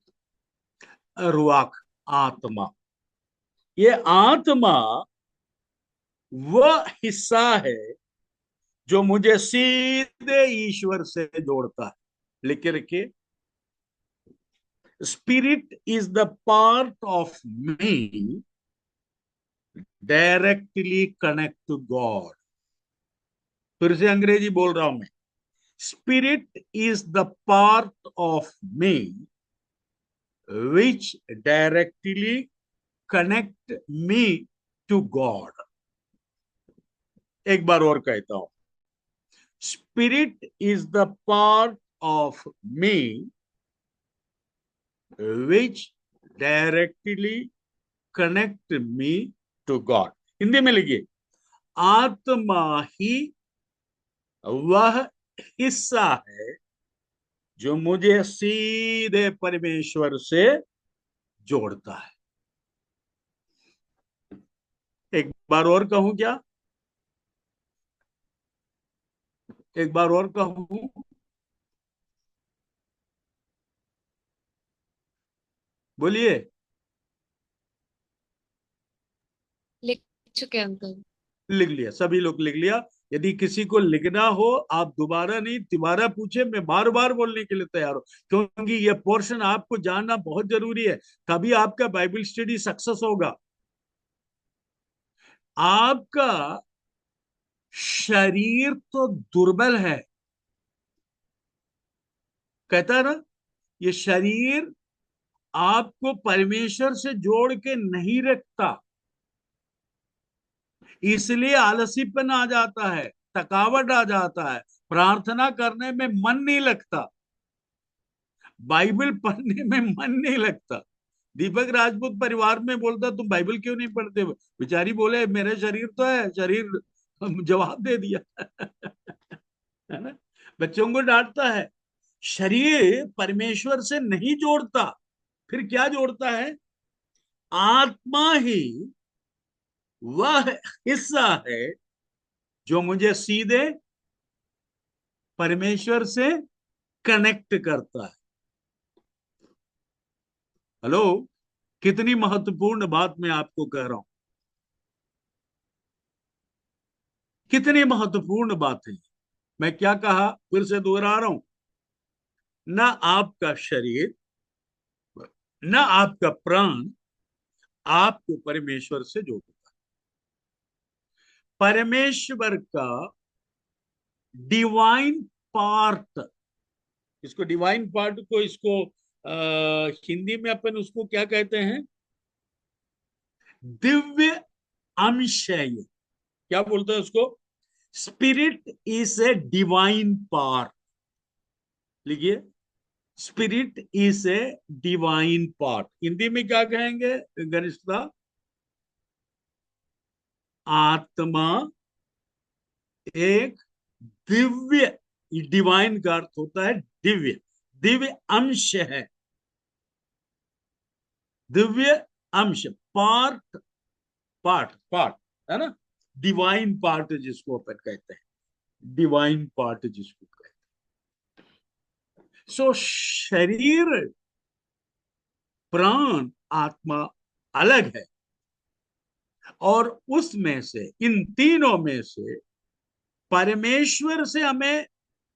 रुआक, आत्मा। ये आत्मा वह हिस्सा है जो मुझे सीधे ईश्वर से जोड़ता है। लिख के रखिए, spirit is the part of me directly connect to God. फिर से अंग्रेजी बोल रहा हूं मैं। Spirit is the part of me which directly connect me to God. एक बार और कहता हूं, spirit is the part of me which directly connect me to God. Hindi में लिखिए, आत्मा ही वह हिस्सा है जो मुझे सीधे परमेश्वर से जोड़ता है। एक बार और कहूं क्या? एक बार और कहूं? बोलिए। लिख चुके अंकल। लिख लिया, सभी लोग लिख लिया। यदि किसी को लिखना हो, आप दोबारा नहीं तिबारा पूछे, मैं बार बार बोलने के लिए तैयार हूं, क्योंकि यह पोर्शन आपको जानना बहुत जरूरी है। तभी आपका बाइबल स्टडी सक्सेस होगा। आपका शरीर तो दुर्बल है, कहता है ना, ये शरीर आपको परमेश्वर से जोड़ के नहीं रखता, इसलिए आलसीपन आ जाता है, थकावट आ जाता है, प्रार्थना करने में मन नहीं लगता, बाइबल पढ़ने में मन नहीं लगता। दीपक राजपूत परिवार में बोलता, तुम बाइबल क्यों नहीं पढ़ते? बेचारी बोले, मेरा शरीर तो है, शरीर जवाब दे दिया। है ना? बच्चों को डांटता है। शरीर परमेश्वर से नहीं जोड़ता, फिर क्या जोड़ता है? आत्मा ही वह हिस्सा है जो मुझे सीधे परमेश्वर से कनेक्ट करता है। हेलो, कितनी महत्वपूर्ण बात मैं आपको कह रहा हूं, कितनी महत्वपूर्ण बात है। मैं क्या कहा, फिर से दोहरा रहा हूं, न आपका शरीर, न आपका प्राण आपको परमेश्वर से जोड़ता है। परमेश्वर का डिवाइन पार्ट, इसको डिवाइन पार्ट को, इसको हिंदी में अपन उसको क्या कहते हैं? दिव्य अंश है ये। क्या बोलते हैं उसको? Spirit is a divine part. लिखिए, spirit is a divine part. Hindi में क्या कहेंगे गणेशदा? आत्मा एक दिव्य, डिवाइन का अर्थ होता है दिव्य, दिव्य अंश है, दिव्य अंश, पार्ट, पार्ट पार्ट, है ना? डिवाइन पार्ट जिसको अपन कहते हैं, डिवाइन पार्ट जिसको कहते हैं। सो शरीर, प्राण, आत्मा अलग है, और उसमें से, इन तीनों में से परमेश्वर से हमें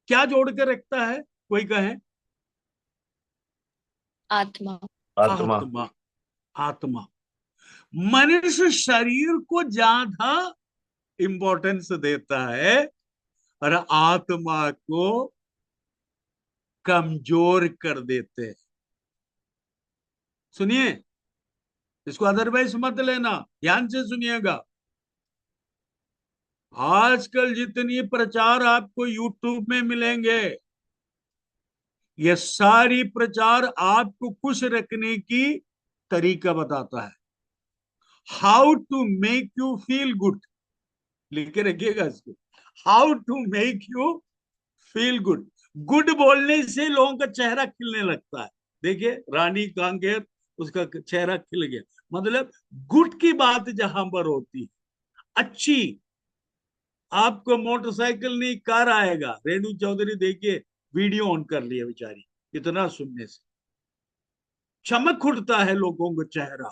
क्या जोड़ कर रखता है? कोई कहे? आत्मा। आत्मा। आत्मा। आत्मा। मनुष्य शरीर को ज्यादा इंपॉर्टेंस देता है और आत्मा को कमजोर कर देते हैं। सुनिए, इसको अदरवाइज मत लेना, ध्यान से सुनिएगा। आजकल जितनी प्रचार आपको यूट्यूब में मिलेंगे, ये सारी प्रचार आपको खुश रखने की तरीका बताता है, how to make you feel good. लिख के रखिएगा इसको, how to make you feel good. Good बोलने से लोगों का चेहरा खिलने लगता है। देखिए रानी कांगेर, उसका चेहरा खिल गया। मतलब गुड की बात जहां पर होती है, अच्छी, आपको मोटरसाइकिल नहीं कार आएगा। रेणु चौधरी देखिए वीडियो ऑन कर लिया बेचारी, इतना सुनने से चमक उठता है लोगों का चेहरा,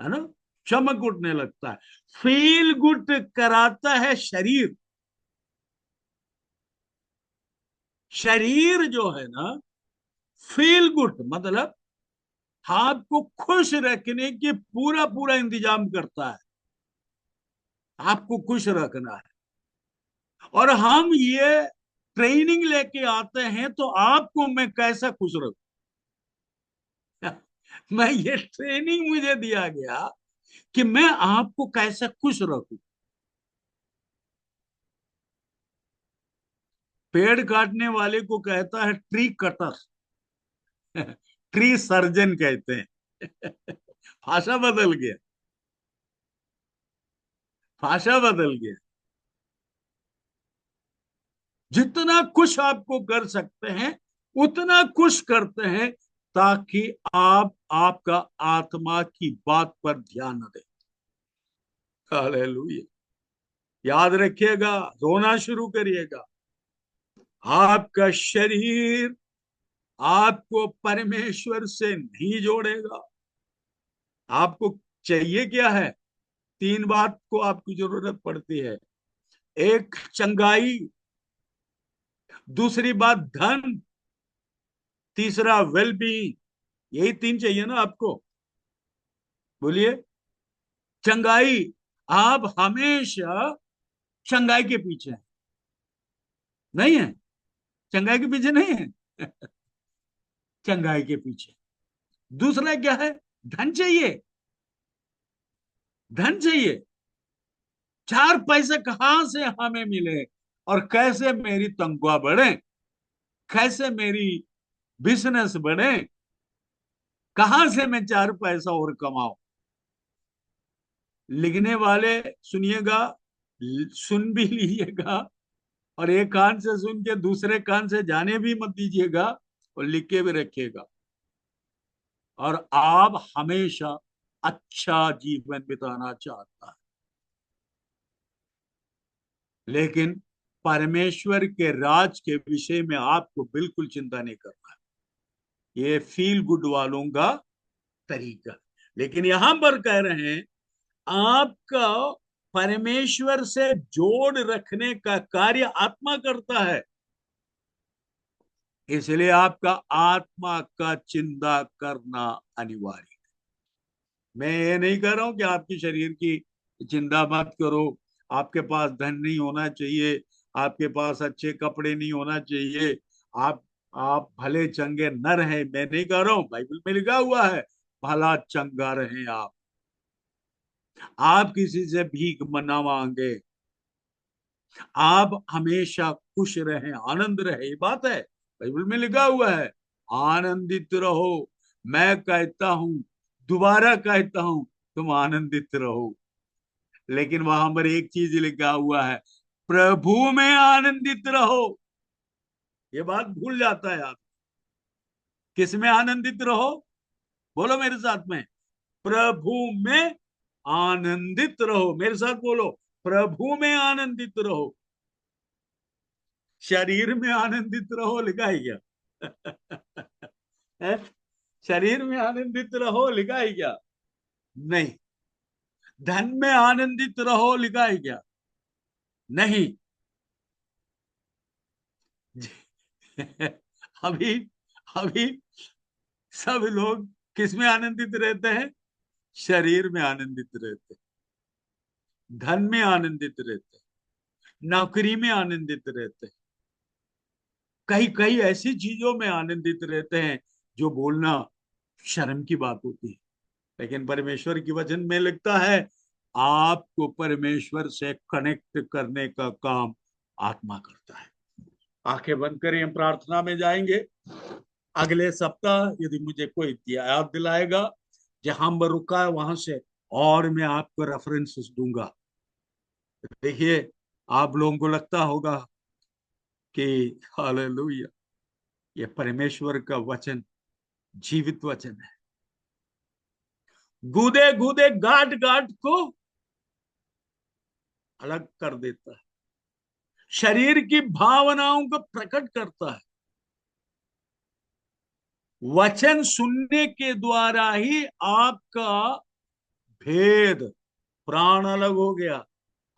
है ना, चमक उठने लगता है। फील गुड कराता है शरीर। शरीर जो है ना, फील गुड मतलब आपको खुश रखने की पूरा पूरा इंतजाम करता है। आपको खुश रखना है। और हम ये ट्रेनिंग लेके आते हैं तो आपको मैं कैसा खुश रखूं। मैं ये ट्रेनिंग मुझे दिया गया कि मैं आपको कैसे खुश रखूं। पेड़ काटने वाले को कहता है ट्री कटर, ट्री सर्जन कहते हैं। भाषा बदल गया, भाषा बदल गया। जितना खुश आपको कर सकते हैं उतना खुश करते हैं, ताकि आप आपका आत्मा की बात पर ध्यान न दें। हालेलुया। याद रखिएगा, रोना शुरू करिएगा। आपका शरीर आपको परमेश्वर से नहीं जोड़ेगा। आपको चाहिए क्या है? तीन बात को आपकी जरूरत पड़ती है। एक, चंगाई। दूसरी बात, धन। तीसरा, वेलबींग। यही तीन चाहिए ना आपको? बोलिए। चंगाई। आप हमेशा चंगाई के पीछे हैं, नहीं है? चंगाई के पीछे नहीं है। चंगाई के पीछे। दूसरा क्या है? धन चाहिए। धन चाहिए। चार पैसे कहां से हमें मिले और कैसे मेरी तनख्वाह बढ़े, कैसे मेरी बिजनेस बढ़े, कहां से मैं चार पैसा और कमाऊं। लिखने वाले सुनिएगा, सुन भी लीजिएगा, और एक कान से सुन के दूसरे कान से जाने भी मत दीजिएगा, और लिख के भी रखिएगा। और आप हमेशा अच्छा जीवन बिताना चाहता है, लेकिन परमेश्वर के राज के विषय में आपको बिल्कुल चिंता नहीं करना है। ये फील गुड वालों का तरीका। लेकिन यहां पर कह रहे हैं आपका परमेश्वर से जोड़ रखने का कार्य आत्मा करता है। इसलिए आपका आत्मा का चिंता करना अनिवार्य है। मैं ये नहीं कह रहा हूं कि आपकी शरीर की चिंता मत करो, आपके पास धन नहीं होना चाहिए, आपके पास अच्छे कपड़े नहीं होना चाहिए, आप आप भले चंगे न रहे, मैं नहीं कह रहा हूं। बाइबल में लिखा हुआ है भला चंगा रहे आप किसी से भीख मना मांगे, आप हमेशा खुश रहें, आनंद रहे, ये बात है, बाइबल में लिखा हुआ है। आनंदित रहो। मैं कहता हूं, दोबारा कहता हूं, तुम आनंदित रहो। लेकिन वहां पर एक चीज लिखा हुआ है, प्रभु में आनंदित रहो। ये बात भूल जाता है आप। किस में आनंदित रहो? बोलो मेरे साथ में, प्रभु में आनंदित रहो। मेरे साथ बोलो, प्रभु में आनंदित रहो। शरीर में आनंदित रहो लिखा है क्या? है? शरीर में आनंदित रहो लिखा है क्या? नहीं। धन में आनंदित रहो लिखा है क्या? नहीं। अभी अभी सब लोग किस में आनंदित रहते हैं? शरीर में आनंदित रहते हैं, धन में आनंदित रहते हैं, नौकरी में आनंदित रहते हैं, कई कई ऐसी चीजों में आनंदित रहते हैं जो बोलना शर्म की बात होती है। लेकिन परमेश्वर की वचन में लिखता है आपको परमेश्वर से कनेक्ट करने का काम आत्मा करता है। आंखें बंद करें, हम प्रार्थना में जाएंगे। अगले सप्ताह यदि मुझे कोई याद दिलाएगा जहां पर रुका है वहां से और मैं आपको रेफरेंसेस दूंगा। देखिए, आप लोगों को लगता होगा कि हालेलुया, ये परमेश्वर का वचन जीवित वचन है, गूदे गूदे गांठ गांठ को अलग कर देता है, शरीर की भावनाओं को प्रकट करता है। वचन सुनने के द्वारा ही आपका भेद, प्राण अलग हो गया,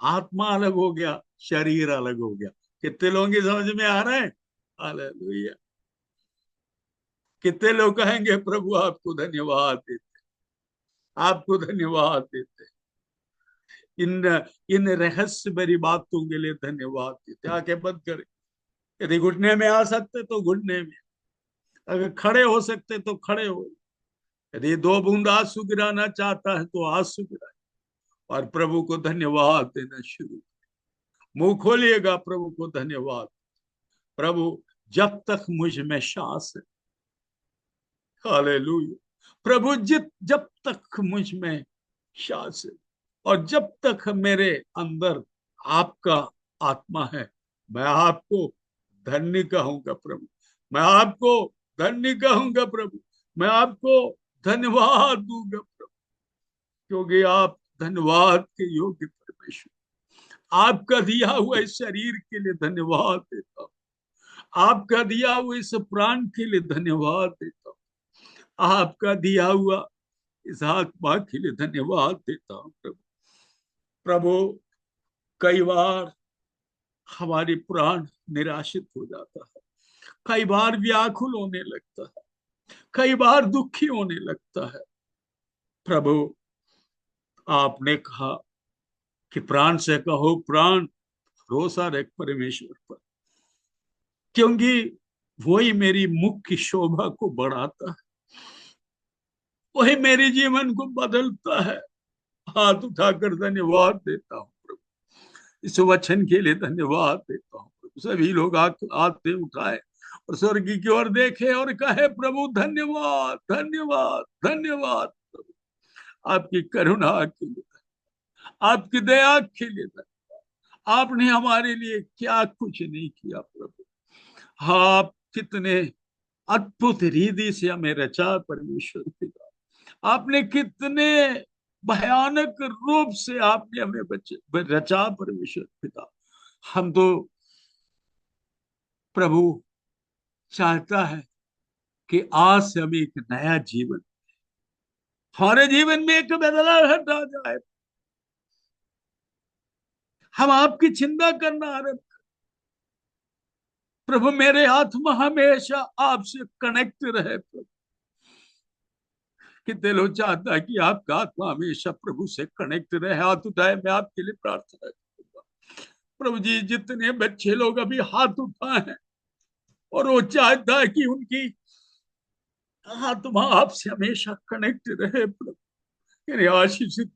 आत्मा अलग हो गया, शरीर अलग हो गया। कितने लोगों की समझ में आ रहा है? हालेलुया। कितने लोग कहेंगे प्रभु आपको धन्यवाद देते, आपको धन्यवाद देते, इन इन रहस्य भरी बातों के लिए धन्यवाद देते। आके बंद करें। यदि घुटने में आ सकते तो घुटने में, अगर खड़े हो सकते तो खड़े हो। यदि दो बूंद आंसू गिराना चाहता है तो आंसू गिराए और प्रभु को धन्यवाद देना शुरू। मुंह खोलिएगा, प्रभु को धन्यवाद। प्रभु, जब तक मुझ में सांस है, हालेलुया, प्रभु जब तक मुझ में सांस है और जब तक मेरे अंदर आपका आत्मा है, मैं आपको धन्य कहूंगा प्रभु, मैं आपको धन्य कहूंगा प्रभु, मैं आपको धन्यवाद दूंगा प्रभु, क्योंकि आप धन्यवाद के योग्य परमेश्वर। आपका दिया हुआ इस शरीर के लिए धन्यवाद देता हूँ, आपका दिया हुआ इस प्राण के लिए धन्यवाद देता हूँ, आपका दिया हुआ इस आत्मा के लिए धन्यवाद देता हूँ प्रभु। प्रभु, कई बार हमारी प्राण निराशित हो जाता है, कई बार व्याकुल होने लगता है, कई बार दुखी होने लगता है। प्रभु, आपने कहा कि प्राण से कहो प्राण, भरोसा रख परमेश्वर पर, क्योंकि वही मेरी मुख की शोभा को बढ़ाता है, वही मेरे जीवन को बदलता है। हाथ उठाकर धन्यवाद देता हूँ प्रभु, इस वचन के लिए धन्यवाद देता हूँ प्रभु। सभी लोग हाथ उठाए और स्वर्ग की ओर देखे और कहे प्रभु धन्यवाद, धन्यवाद, धन्यवाद प्रभु, आपकी करुणा के लिए, आपकी दया के लिए धन्यवाद। आपने हमारे लिए क्या कुछ नहीं किया प्रभु, आप कितने अद्भुत रीति से हमें रचा परमेश्वर पिता, आपने कितने भयानक रूप से आपने हमें रचा परमेश्वर पिता। हम तो प्रभु चाहता है कि आज से हमें एक नया जीवन, हमारे जीवन में एक बदलाव आ जाए, हम आपकी चिंता करना आरंभ। प्रभु, मेरे आत्मा हमेशा आपसे कनेक्ट रहे प्रभु। कितने लोग चाहता है कि आपका आत्मा हमेशा प्रभु से कनेक्ट रहे। हाथ उठाए, मैं आपके लिए प्रार्थना करूंगा प्रभु जी। जितने बच्चे लोग अभी हाथ उठाए हैं और वो चाहता है कि उनकी आत्मा आपसे हमेशा कनेक्ट रहे प्रभु, मेरे आशीषित,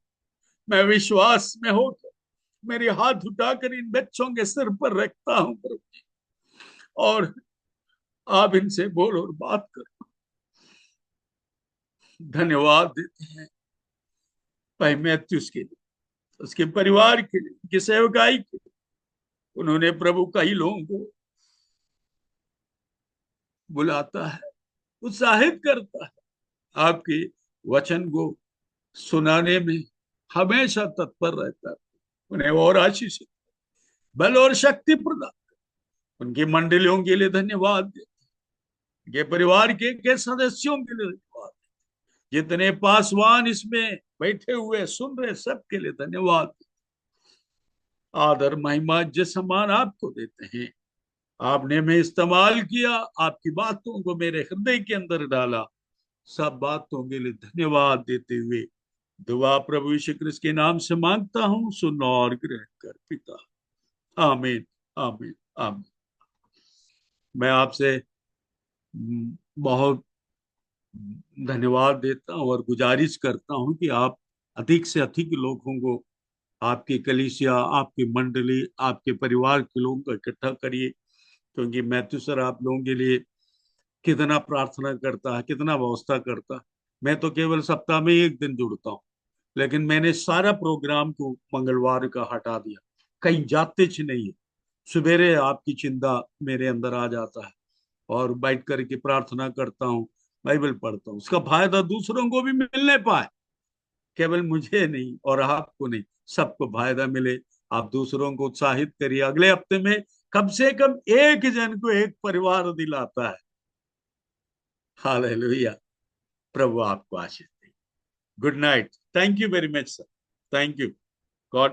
मैं विश्वास में होकर मेरे हाथ उठाकर इन बच्चों के सिर पर रखता हूं प्रभु जी, और आप इनसे बोलो और बात करो। धन्यवाद देते हैं भाई मैथ्यूस के लिए, उसके परिवार के लिए, उनकी सेवकाई के लिए। उन्होंने प्रभु कई लोगों को बुलाता है, उत्साहित करता है, आपके वचन को सुनाने में हमेशा तत्पर रहता है। उन्हें और आशीष, बल और शक्ति प्रदान। उनकी मंडलियों के लिए धन्यवाद देते, उनके परिवार के सदस्यों के लिए धन्यवाद, जितने पासवान इसमें बैठे हुए सुन रहे सबके लिए धन्यवाद। आदर महिमा जिस समान आपको देते हैं, आपने में इस्तेमाल किया, आपकी बातों को मेरे हृदय के अंदर डाला, सब बातों के लिए धन्यवाद देते हुए दुआ प्रभु यीशु कृष्ण के नाम से मांगता हूं, सुन और ग्रहण कर पिता, आमीन, आमीन, आमीन। मैं आपसे बहुत धन्यवाद देता हूं और गुजारिश करता हूं कि आप अधिक से अधिक लोगों को, आपकी कलीसिया, आपकी मंडली, आपके परिवार के लोगों को इकट्ठा करिए, क्योंकि मैथ्यू सर आप लोगों के लिए कितना प्रार्थना करता है, कितना व्यवस्था करता है। मैं तो केवल सप्ताह में एक दिन जुड़ता हूँ, लेकिन मैंने सारा प्रोग्राम को मंगलवार का हटा दिया, कहीं जाते च नहीं है। सवेरे आपकी चिंता मेरे अंदर आ जाता है और बैठ करके प्रार्थना करता हूँ, बाइबल पढ़ता हूँ, उसका फायदा दूसरों को भी मिलने पाए, केवल मुझे नहीं और आपको नहीं, सबको फायदा मिले। आप दूसरों को उत्साहित करिए। अगले हफ्ते में कम से कम एक जन को एक परिवार दिलाता है। हालेलुया। प्रभु आपको आशीष दे। Good night. Thank you very much sir. Thank you.